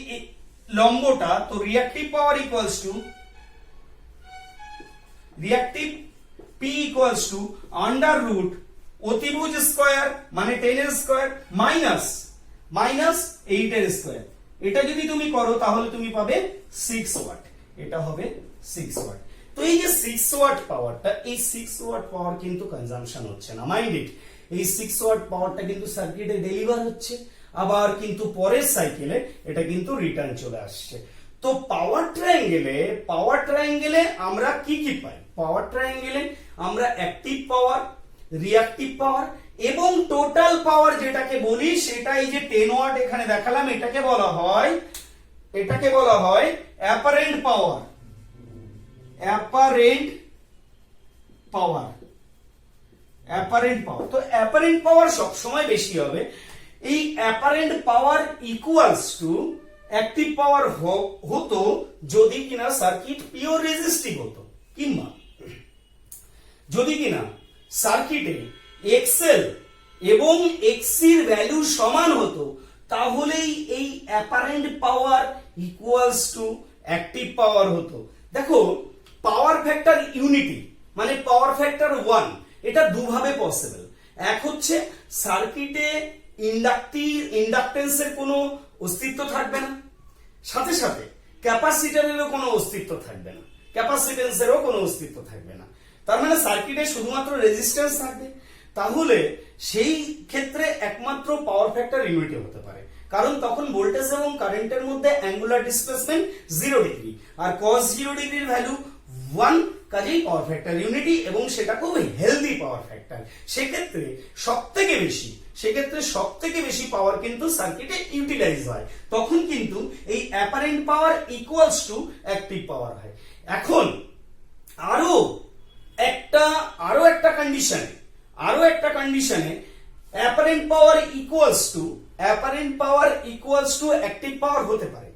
লম্বটা। তো reactive power equals to reactive P equals to under root অতিভুজ স্কয়ার মানে 10 এর স্কয়ার মাইনাস 8 এর স্কয়ার। এটা যদি তুমি করো তাহলে তুমি পাবে 6 ওয়াট, এটা হবে 6 ওয়াট। তো এই যে 6 ওয়াট পাওয়ারটা, এই 6 ওয়াট পাওয়ার কিন্তু কনজাম্পশন হচ্ছে না, মাইন্ড ইট। এই 6 ওয়াট পাওয়ারটা কিন্তু সার্কিটে ডেলিভার হচ্ছে, আবার কিন্তু পরের সাইকেলে এটা কিন্তু রিটার্ন চলে আসছে। তো পাওয়ার ট্রায়াঙ্গেলে আমরা কি কি পাই? পাওয়ার ট্রায়াঙ্গেলে আমরা অ্যাক্টিভ পাওয়ার, রিঅ্যাক্টিভ পাওয়ার এবং টোটাল পাওয়ার যেটাকে বলি সেটা এই যে 10 ওয়াট এখানে দেখালাম, এটাকে বলা হয় অ্যাপারেন্ট পাওয়ার। তো অ্যাপারেন্ট পাওয়ার সব সময় বেশি হবে। এই apparent power equals to active পাওয়ার হতো যদি কিনা সার্কিট পিওর রেজিস্টিভ হতো, কিংবা যদি কিনা সার্কিটে XL এবং XC এর ভ্যালু সমান হতো, তাহলেই এই apparent power equals to active পাওয়ার হতো। দেখো পাওয়ার ফ্যাক্টর ইউনিটি মানে পাওয়ার ফ্যাক্টর 1, এটা দুভাবে পসিবল। এক হচ্ছে সার্কিটে ইন্ডাকটেন্সের কোনো অস্তিত্ব থাকবে না, সাথে সাথে ক্যাপাসিটরেরও কোনো অস্তিত্ব থাকবে না, ক্যাপাসিটেন্সেরও কোনো অস্তিত্ব থাকবে না। তার মানে সার্কিটে শুধুমাত্র রেজিস্ট্যান্স থাকবে। তাহলে সেই ক্ষেত্রে একমাত্র পাওয়ার ফ্যাক্টর ইউনিটি হতে পারে, কারণ তখন ভোল্টেজ এবং কারেন্টের মধ্যে অ্যাঙ্গুলার ডিসপ্লেসমেন্ট 0 ডিগ্রি আর cos 0 ডিগ্রির ভ্যালু 1, কাজেই পাওয়ার ফ্যাক্টর ইউনিটি এবং সেটা খুব হেলদি পাওয়ার ফ্যাক্টর। সেক্ষেত্রে সবথেকে বেশি পাওয়ার কিন্তু সার্কিটে ইউটিলাইজ হয়, তখন কিন্তু এই apparent power equals to active পাওয়ার হয়। এখন আরো একটা কন্ডিশনে apparent power equals to active পাওয়ার হতে পারে।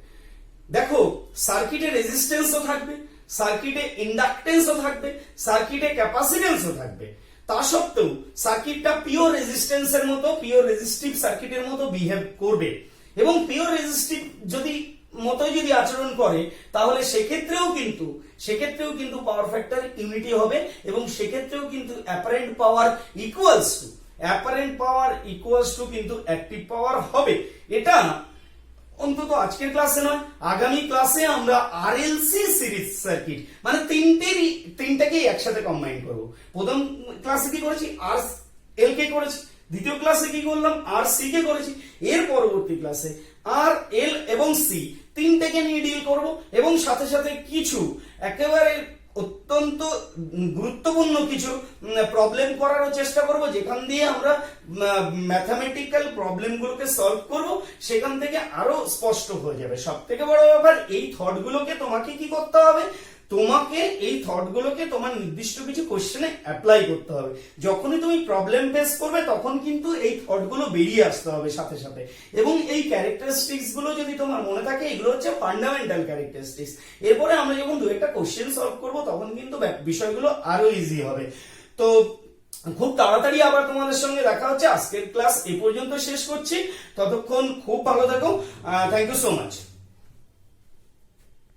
দেখো সার্কিটে রেজিস্ট্যান্সও থাকবে, সার্কিটে ইন্ডাকটেন্সও থাকবে, সার্কিটে ক্যাপাসিটেন্সও থাকবে। তা সত্ত্বেও সার্কিটটা পিওর রেজিস্ট্যান্সের মতো, পিওর রেজিস্টিভ সার্কিটের মতো বিহেভ করবে এবং পিওর রেজিস্টিভ যদি আচরণ করে, তাহলে সেক্ষেত্রেও কিন্তু পাওয়ার ফ্যাক্টর ইউনিটি হবে এবং সেক্ষেত্রেও কিন্তু অ্যাপারেন্ট পাওয়ার ইকুয়ালস টু কিন্তু অ্যাক্টিভ পাওয়ার হবে। এটা অন্তত আজকের ক্লাসে নয়, আগামী ক্লাসে আমরা RLC সিরিজ সার্কিট মানে তিনটাকেই একসাথে কম্বাইন করব। প্রথম ক্লাসে কি করেছি? RL কে করেছি, দ্বিতীয় ক্লাসে কি করলাম? RC কে করেছি, এর পরবর্তী ক্লাসে RL এবং C তিনটাকে নিয়ে ডিল করব এবং সাথে সাথে কিছু একেবারে অত্যন্ত গুরুত্বপূর্ণ কিছু প্রবলেম করারও চেষ্টা করব, যেখান দিয়ে আমরা ম্যাথমেটিক্যাল প্রবলেমগুলোকে সলভ করব, সেখান থেকে আরো স্পষ্ট হয়ে যাবে। সব থেকে বড় ব্যাপার, এই থটগুলোকে তোমাকে কি করতে হবে? তোমাকে এই থট গুলোকে তোমার নির্দিষ্ট কিছু কোশ্চেনে অ্যাপ্লাই করতে হবে। যখনই তুমি প্রবলেম ফেস করবে তখন কিন্তু এই থট গুলো বেরিয়ে আসতে হবে সাথে সাথে। এবং এই ক্যারেক্টারিস্টিক্স গুলো যদি তোমার মনে থাকে, এগুলো হচ্ছে ফান্ডামেন্টাল ক্যারেক্টারিস্টিক্স। এরপরে আমরা যখন দু একটা কোশ্চেন সলভ করবো তখন কিন্তু বিষয়গুলো আরো ইজি হবে। তো খুব তাড়াতাড়ি আবার তোমাদের সঙ্গে দেখা হচ্ছে। আজকের ক্লাস এই পর্যন্ত শেষ করছি, ততক্ষণ খুব ভালো থাকো। Thank you so much.